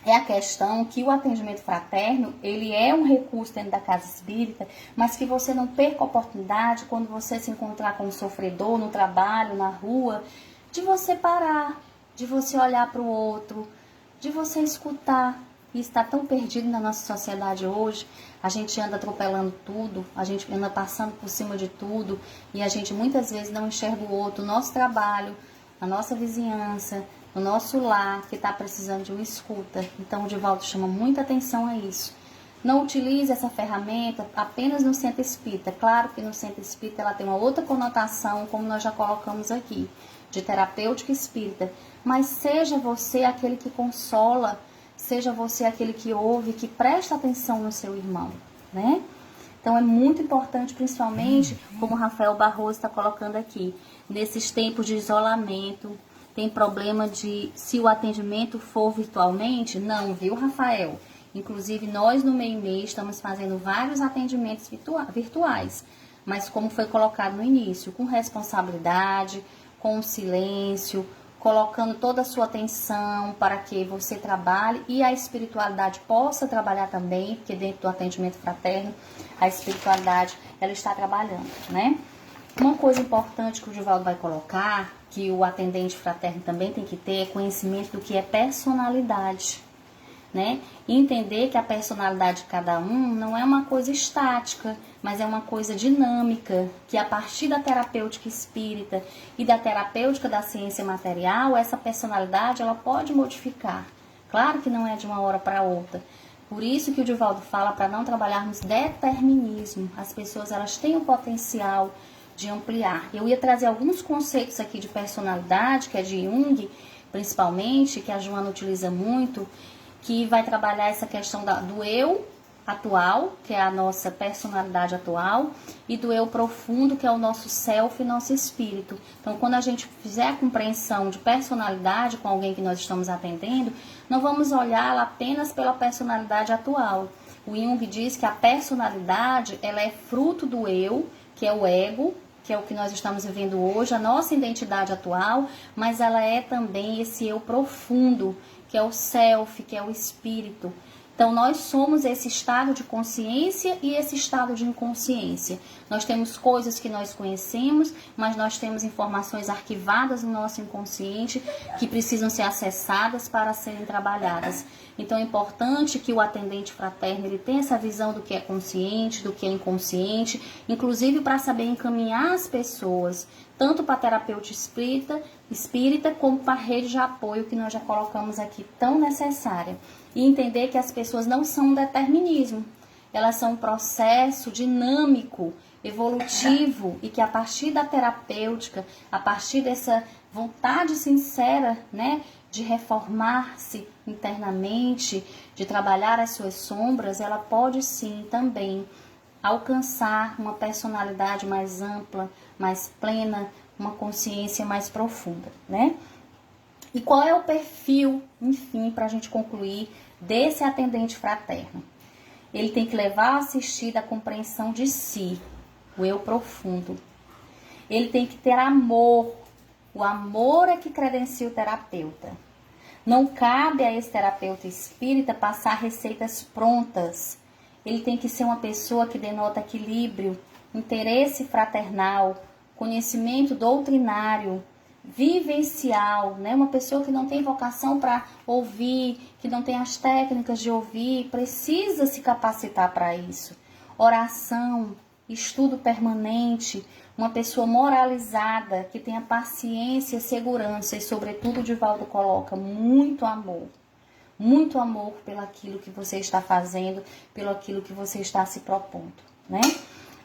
é a questão que o atendimento fraterno, ele é um recurso dentro da casa espírita, mas que você não perca a oportunidade, quando você se encontrar com um sofredor no trabalho, na rua, de você parar, de você olhar para o outro, de você escutar. E está tão perdido na nossa sociedade hoje, a gente anda atropelando tudo, a gente anda passando por cima de tudo, e a gente muitas vezes não enxerga o outro, o nosso trabalho, a nossa vizinhança, o nosso lar, que está precisando de uma escuta. Então, o Divaldo chama muita atenção a isso. Não utilize essa ferramenta apenas no centro espírita. Claro que no centro espírita ela tem uma outra conotação, como nós já colocamos aqui, de terapêutica espírita. Mas seja você aquele que consola, seja você aquele que ouve, que presta atenção no seu irmão, né? Então é muito importante, principalmente, como o Rafael Barroso está colocando aqui, nesses tempos de isolamento, tem problema de se o atendimento for virtualmente? Não, viu, Rafael? Inclusive, nós no MEI estamos fazendo vários atendimentos virtuais, mas como foi colocado no início, com responsabilidade, com silêncio, colocando toda a sua atenção para que você trabalhe e a espiritualidade possa trabalhar também, porque dentro do atendimento fraterno, a espiritualidade, ela está trabalhando, né? Uma coisa importante que o Divaldo vai colocar, que o atendente fraterno também tem que ter, é conhecimento do que é personalidade, né? E entender que a personalidade de cada um não é uma coisa estática, mas é uma coisa dinâmica, que a partir da terapêutica espírita e da terapêutica da ciência material, essa personalidade ela pode modificar. Claro que não é de uma hora para outra. Por isso que o Divaldo fala para não trabalharmos determinismo. As pessoas elas têm o potencial de ampliar. Eu ia trazer alguns conceitos aqui de personalidade, que é de Jung, principalmente, que a Joana utiliza muito, que vai trabalhar essa questão do eu atual, que é a nossa personalidade atual, e do eu profundo, que é o nosso self e nosso espírito. Então, quando a gente fizer a compreensão de personalidade com alguém que nós estamos atendendo, não vamos olhá-la apenas pela personalidade atual. O Jung diz que a personalidade ela é fruto do eu, que é o ego, que é o que nós estamos vivendo hoje, a nossa identidade atual, mas ela é também esse eu profundo, que é o self, que é o espírito. Então, nós somos esse estado de consciência e esse estado de inconsciência. Nós temos coisas que nós conhecemos, mas nós temos informações arquivadas no nosso inconsciente que precisam ser acessadas para serem trabalhadas. Então, é importante que o atendente fraterno ele tenha essa visão do que é consciente, do que é inconsciente, inclusive para saber encaminhar as pessoas, tanto para a terapeuta espírita como para a rede de apoio que nós já colocamos aqui, tão necessária. E entender que as pessoas não são um determinismo, elas são um processo dinâmico, evolutivo, e que a partir da terapêutica, a partir dessa vontade sincera, né, de reformar-se internamente, de trabalhar as suas sombras, ela pode sim também alcançar uma personalidade mais ampla, mais plena, uma consciência mais profunda, né? E qual é o perfil, enfim, para a gente concluir, desse atendente fraterno? Ele tem que levar o assistido à compreensão de si, o eu profundo. Ele tem que ter amor. O amor é que credencia o terapeuta. Não cabe a esse terapeuta espírita passar receitas prontas. Ele tem que ser uma pessoa que denota equilíbrio, interesse fraternal, conhecimento doutrinário, vivencial, né? Uma pessoa que não tem vocação para ouvir, que não tem as técnicas de ouvir, precisa se capacitar para isso. Oração, estudo permanente, uma pessoa moralizada, que tenha paciência, segurança e, sobretudo, o Divaldo coloca muito amor pelo aquilo que você está fazendo, pelo aquilo que você está se propondo, né?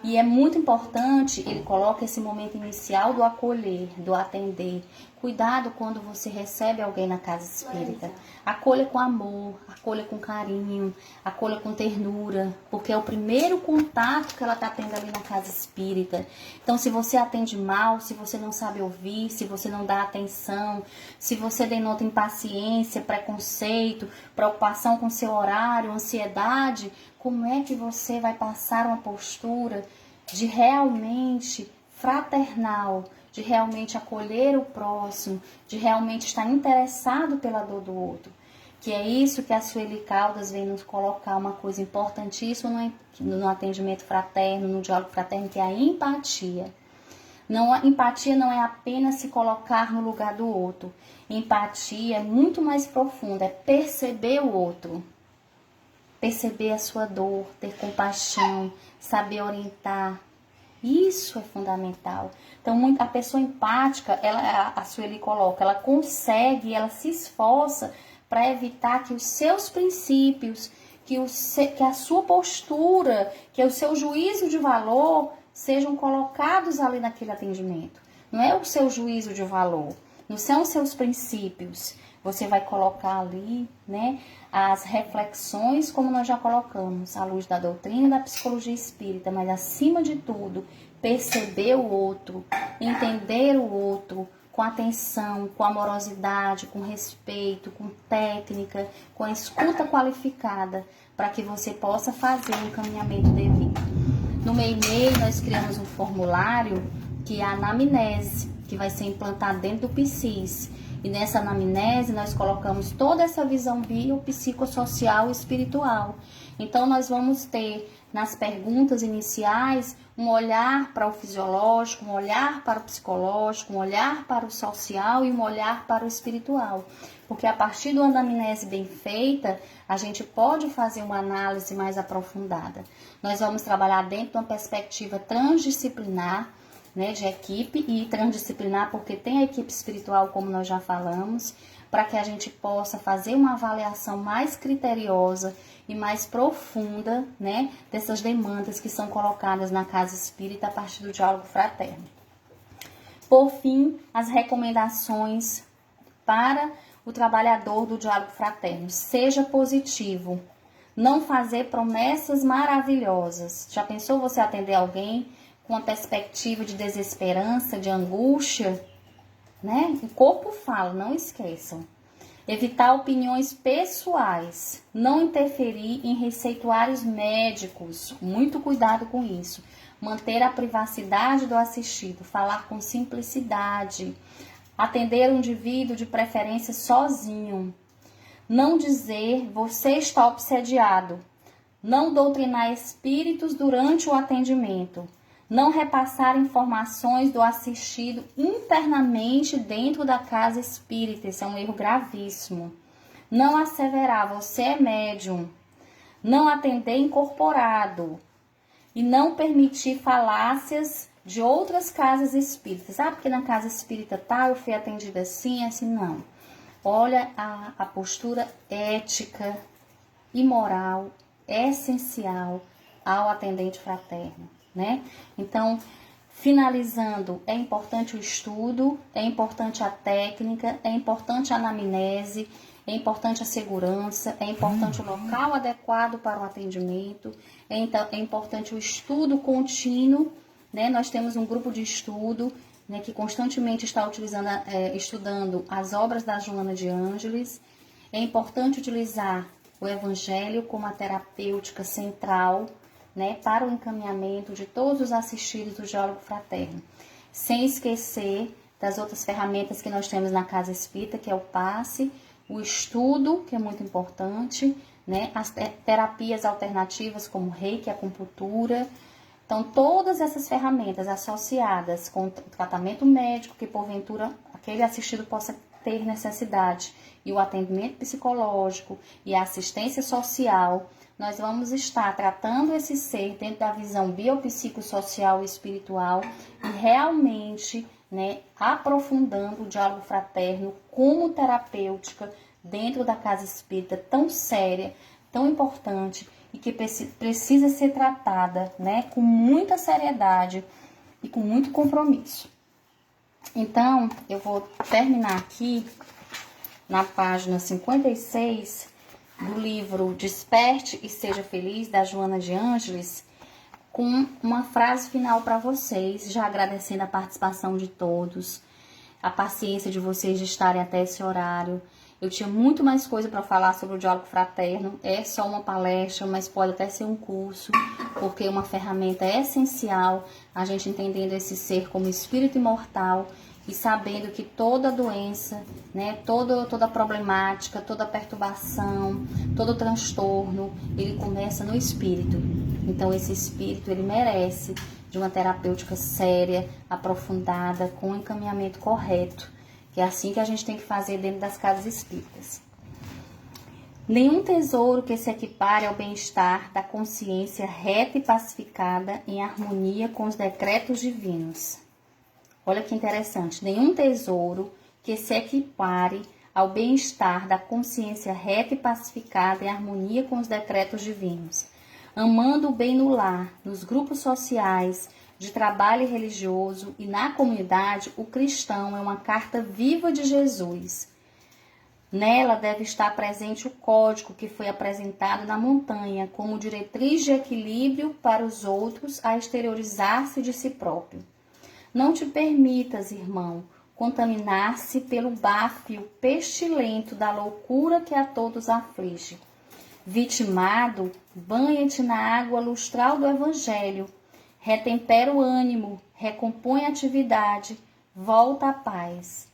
E é muito importante, ele coloca esse momento inicial do acolher, do atender. Cuidado quando você recebe alguém na casa espírita. Acolha com amor, acolha com carinho, acolha com ternura, porque é o primeiro contato que ela está tendo ali na casa espírita. Então, se você atende mal, se você não sabe ouvir, se você não dá atenção, se você denota impaciência, preconceito, preocupação com seu horário, ansiedade, como é que você vai passar uma postura de realmente fraternal, de realmente acolher o próximo, de realmente estar interessado pela dor do outro? Que é isso que a Sueli Caldas vem nos colocar, uma coisa importantíssima no atendimento fraterno, no diálogo fraterno, que é a empatia. Empatia não é apenas se colocar no lugar do outro. Empatia é muito mais profunda, é perceber o outro. Perceber a sua dor, ter compaixão, saber orientar. Isso é fundamental. Então, a pessoa empática, a Sueli coloca, ela consegue, ela se esforça para evitar que os seus princípios, que a sua postura, que o seu juízo de valor sejam colocados ali naquele atendimento. Não é o seu juízo de valor, não são os seus princípios. você vai colocar ali, né, as reflexões, como nós já colocamos, à luz da doutrina e da psicologia espírita, mas acima de tudo, perceber o outro, entender o outro com atenção, com amorosidade, com respeito, com técnica, com a escuta qualificada, para que você possa fazer um encaminhamento devido. No MEI-MEI, nós criamos um formulário que é a anamnese, que vai ser implantado dentro do PSIS. E nessa anamnese nós colocamos toda essa visão biopsicossocial e espiritual. Então nós vamos ter nas perguntas iniciais um olhar para o fisiológico, um olhar para o psicológico, um olhar para o social e um olhar para o espiritual. Porque a partir de uma anamnese bem feita, a gente pode fazer uma análise mais aprofundada. Nós vamos trabalhar dentro de uma perspectiva transdisciplinar, né, de equipe, e transdisciplinar porque tem a equipe espiritual, como nós já falamos, para que a gente possa fazer uma avaliação mais criteriosa e mais profunda, né, dessas demandas que são colocadas na casa espírita a partir do diálogo fraterno. Por fim, as recomendações para o trabalhador do diálogo fraterno. Seja positivo, não fazer promessas maravilhosas. Já pensou você atender alguém com uma perspectiva de desesperança, de angústia, né? O corpo fala, não esqueçam. Evitar opiniões pessoais, não interferir em receituários médicos, muito cuidado com isso. Manter a privacidade do assistido, falar com simplicidade, atender o indivíduo de preferência sozinho. Não dizer, você está obsediado. Não doutrinar espíritos durante o atendimento. Não repassar informações do assistido internamente dentro da casa espírita. Isso é um erro gravíssimo. Não asseverar, você é médium. Não atender incorporado. E não permitir falácias de outras casas espíritas. Ah, porque na casa espírita tal eu fui atendida assim, assim, não. Olha a postura ética e moral essencial ao atendente fraterno, né? Então, finalizando, é importante o estudo, é importante a técnica, é importante a anamnese, é importante a segurança, é importante o local adequado para o atendimento, é importante o estudo contínuo, né? Nós temos um grupo de estudo, né, que constantemente está estudando as obras da Joana de Ângeles. É importante utilizar o Evangelho como a terapêutica central, né, para o encaminhamento de todos os assistidos do diálogo fraterno. Sem esquecer das outras ferramentas que nós temos na Casa Espírita, que é o passe, o estudo, que é muito importante, né, as terapias alternativas como Reiki, acupuntura. Então, todas essas ferramentas associadas com o tratamento médico, que porventura aquele assistido possa ter necessidade, e o atendimento psicológico e a assistência social, nós vamos estar tratando esse ser dentro da visão biopsicossocial e espiritual e realmente, né, aprofundando o diálogo fraterno como terapêutica dentro da casa espírita tão séria, tão importante e que precisa ser tratada, né, com muita seriedade e com muito compromisso. Então, eu vou terminar aqui na página 56 do livro Desperte e Seja Feliz, da Joana de Ângeles, com uma frase final para vocês, já agradecendo a participação de todos, a paciência de vocês de estarem até esse horário. Eu tinha muito mais coisa para falar sobre o diálogo fraterno, é só uma palestra, mas pode até ser um curso, porque é uma ferramenta essencial, a gente entendendo esse ser como espírito imortal e sabendo que toda doença, né, toda problemática, toda perturbação, todo transtorno, ele começa no espírito. Então esse espírito, ele merece de uma terapêutica séria, aprofundada, com um encaminhamento correto, que é assim que a gente tem que fazer dentro das casas espíritas. Nenhum tesouro que se equipare ao bem-estar da consciência reta e pacificada em harmonia com os decretos divinos. Olha que interessante. Nenhum tesouro que se equipare ao bem-estar da consciência reta e pacificada em harmonia com os decretos divinos. Amando o bem no lar, nos grupos sociais, de trabalho religioso e na comunidade, o cristão é uma carta viva de Jesus. Nela deve estar presente o código que foi apresentado na montanha como diretriz de equilíbrio para os outros a exteriorizar-se de si próprio. Não te permitas, irmão, contaminar-se pelo báfio pestilento da loucura que a todos aflige. Vitimado, banha-te na água lustral do Evangelho, retempera o ânimo, recompõe a atividade, volta à paz.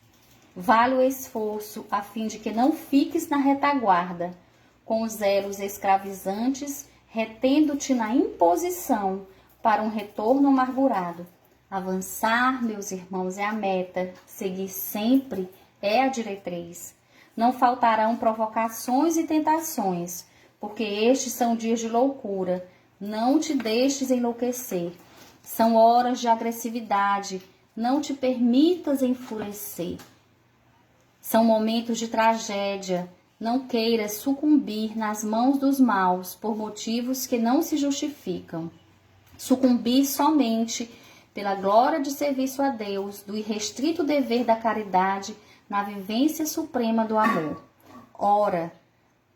Vale o esforço, a fim de que não fiques na retaguarda, com os elos escravizantes, retendo-te na imposição para um retorno amargurado. Avançar, meus irmãos, é a meta, seguir sempre é a diretriz. Não faltarão provocações e tentações, porque estes são dias de loucura. Não te deixes enlouquecer. São horas de agressividade. Não te permitas enfurecer. São momentos de tragédia. Não queiras sucumbir nas mãos dos maus por motivos que não se justificam. Sucumbir somente pela glória de serviço a Deus, do irrestrito dever da caridade, na vivência suprema do amor. Ora,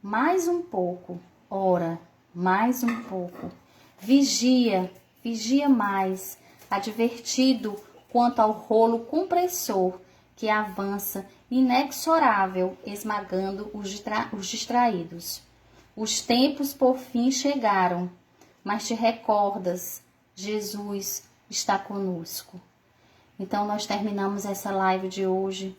mais um pouco, ora, mais um pouco. Vigia, vigia mais, advertido quanto ao rolo compressor que avança inexorável, esmagando os distraídos. Os tempos por fim chegaram, mas te recordas, Jesus está conosco. Então nós terminamos essa live de hoje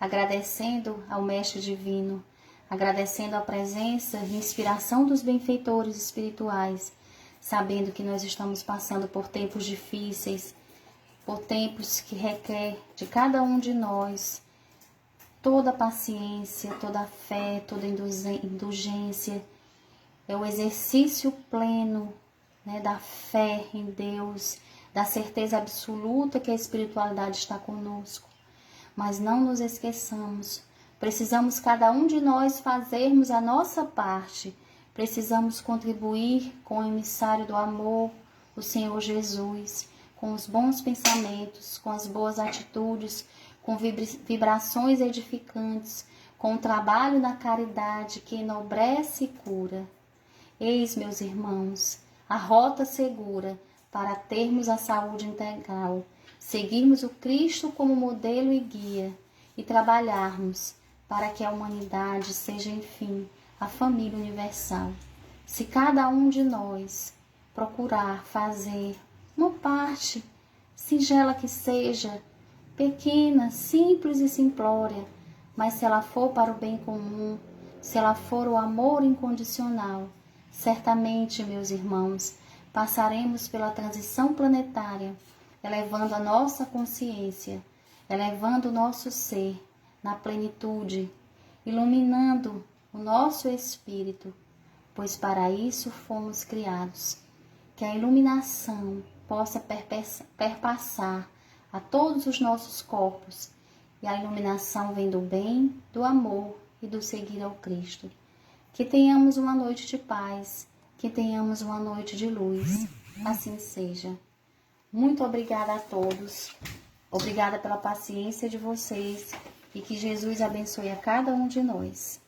agradecendo ao Mestre Divino, agradecendo a presença e inspiração dos benfeitores espirituais, sabendo que nós estamos passando por tempos difíceis, por tempos que requer de cada um de nós toda a paciência, toda a fé, toda a indulgência. É o exercício pleno, né, da fé em Deus, da certeza absoluta que a espiritualidade está conosco. Mas não nos esqueçamos, precisamos cada um de nós fazermos a nossa parte, precisamos contribuir com o emissário do amor, o Senhor Jesus, com os bons pensamentos, com as boas atitudes, com vibrações edificantes, com o trabalho na caridade que enobrece e cura. Eis, meus irmãos, a rota segura para termos a saúde integral, seguirmos o Cristo como modelo e guia e trabalharmos para que a humanidade seja, enfim, a família universal. Se cada um de nós procurar fazer uma parte, singela que seja, pequena, simples e simplória, mas se ela for para o bem comum, se ela for o amor incondicional, certamente, meus irmãos, passaremos pela transição planetária, elevando a nossa consciência, elevando o nosso ser na plenitude, iluminando o nosso espírito, pois para isso fomos criados. Que a iluminação possa perpassar a todos os nossos corpos, e a iluminação vem do bem, do amor e do seguir ao Cristo. Que tenhamos uma noite de paz, que tenhamos uma noite de luz, assim seja. Muito obrigada a todos, obrigada pela paciência de vocês e que Jesus abençoe a cada um de nós.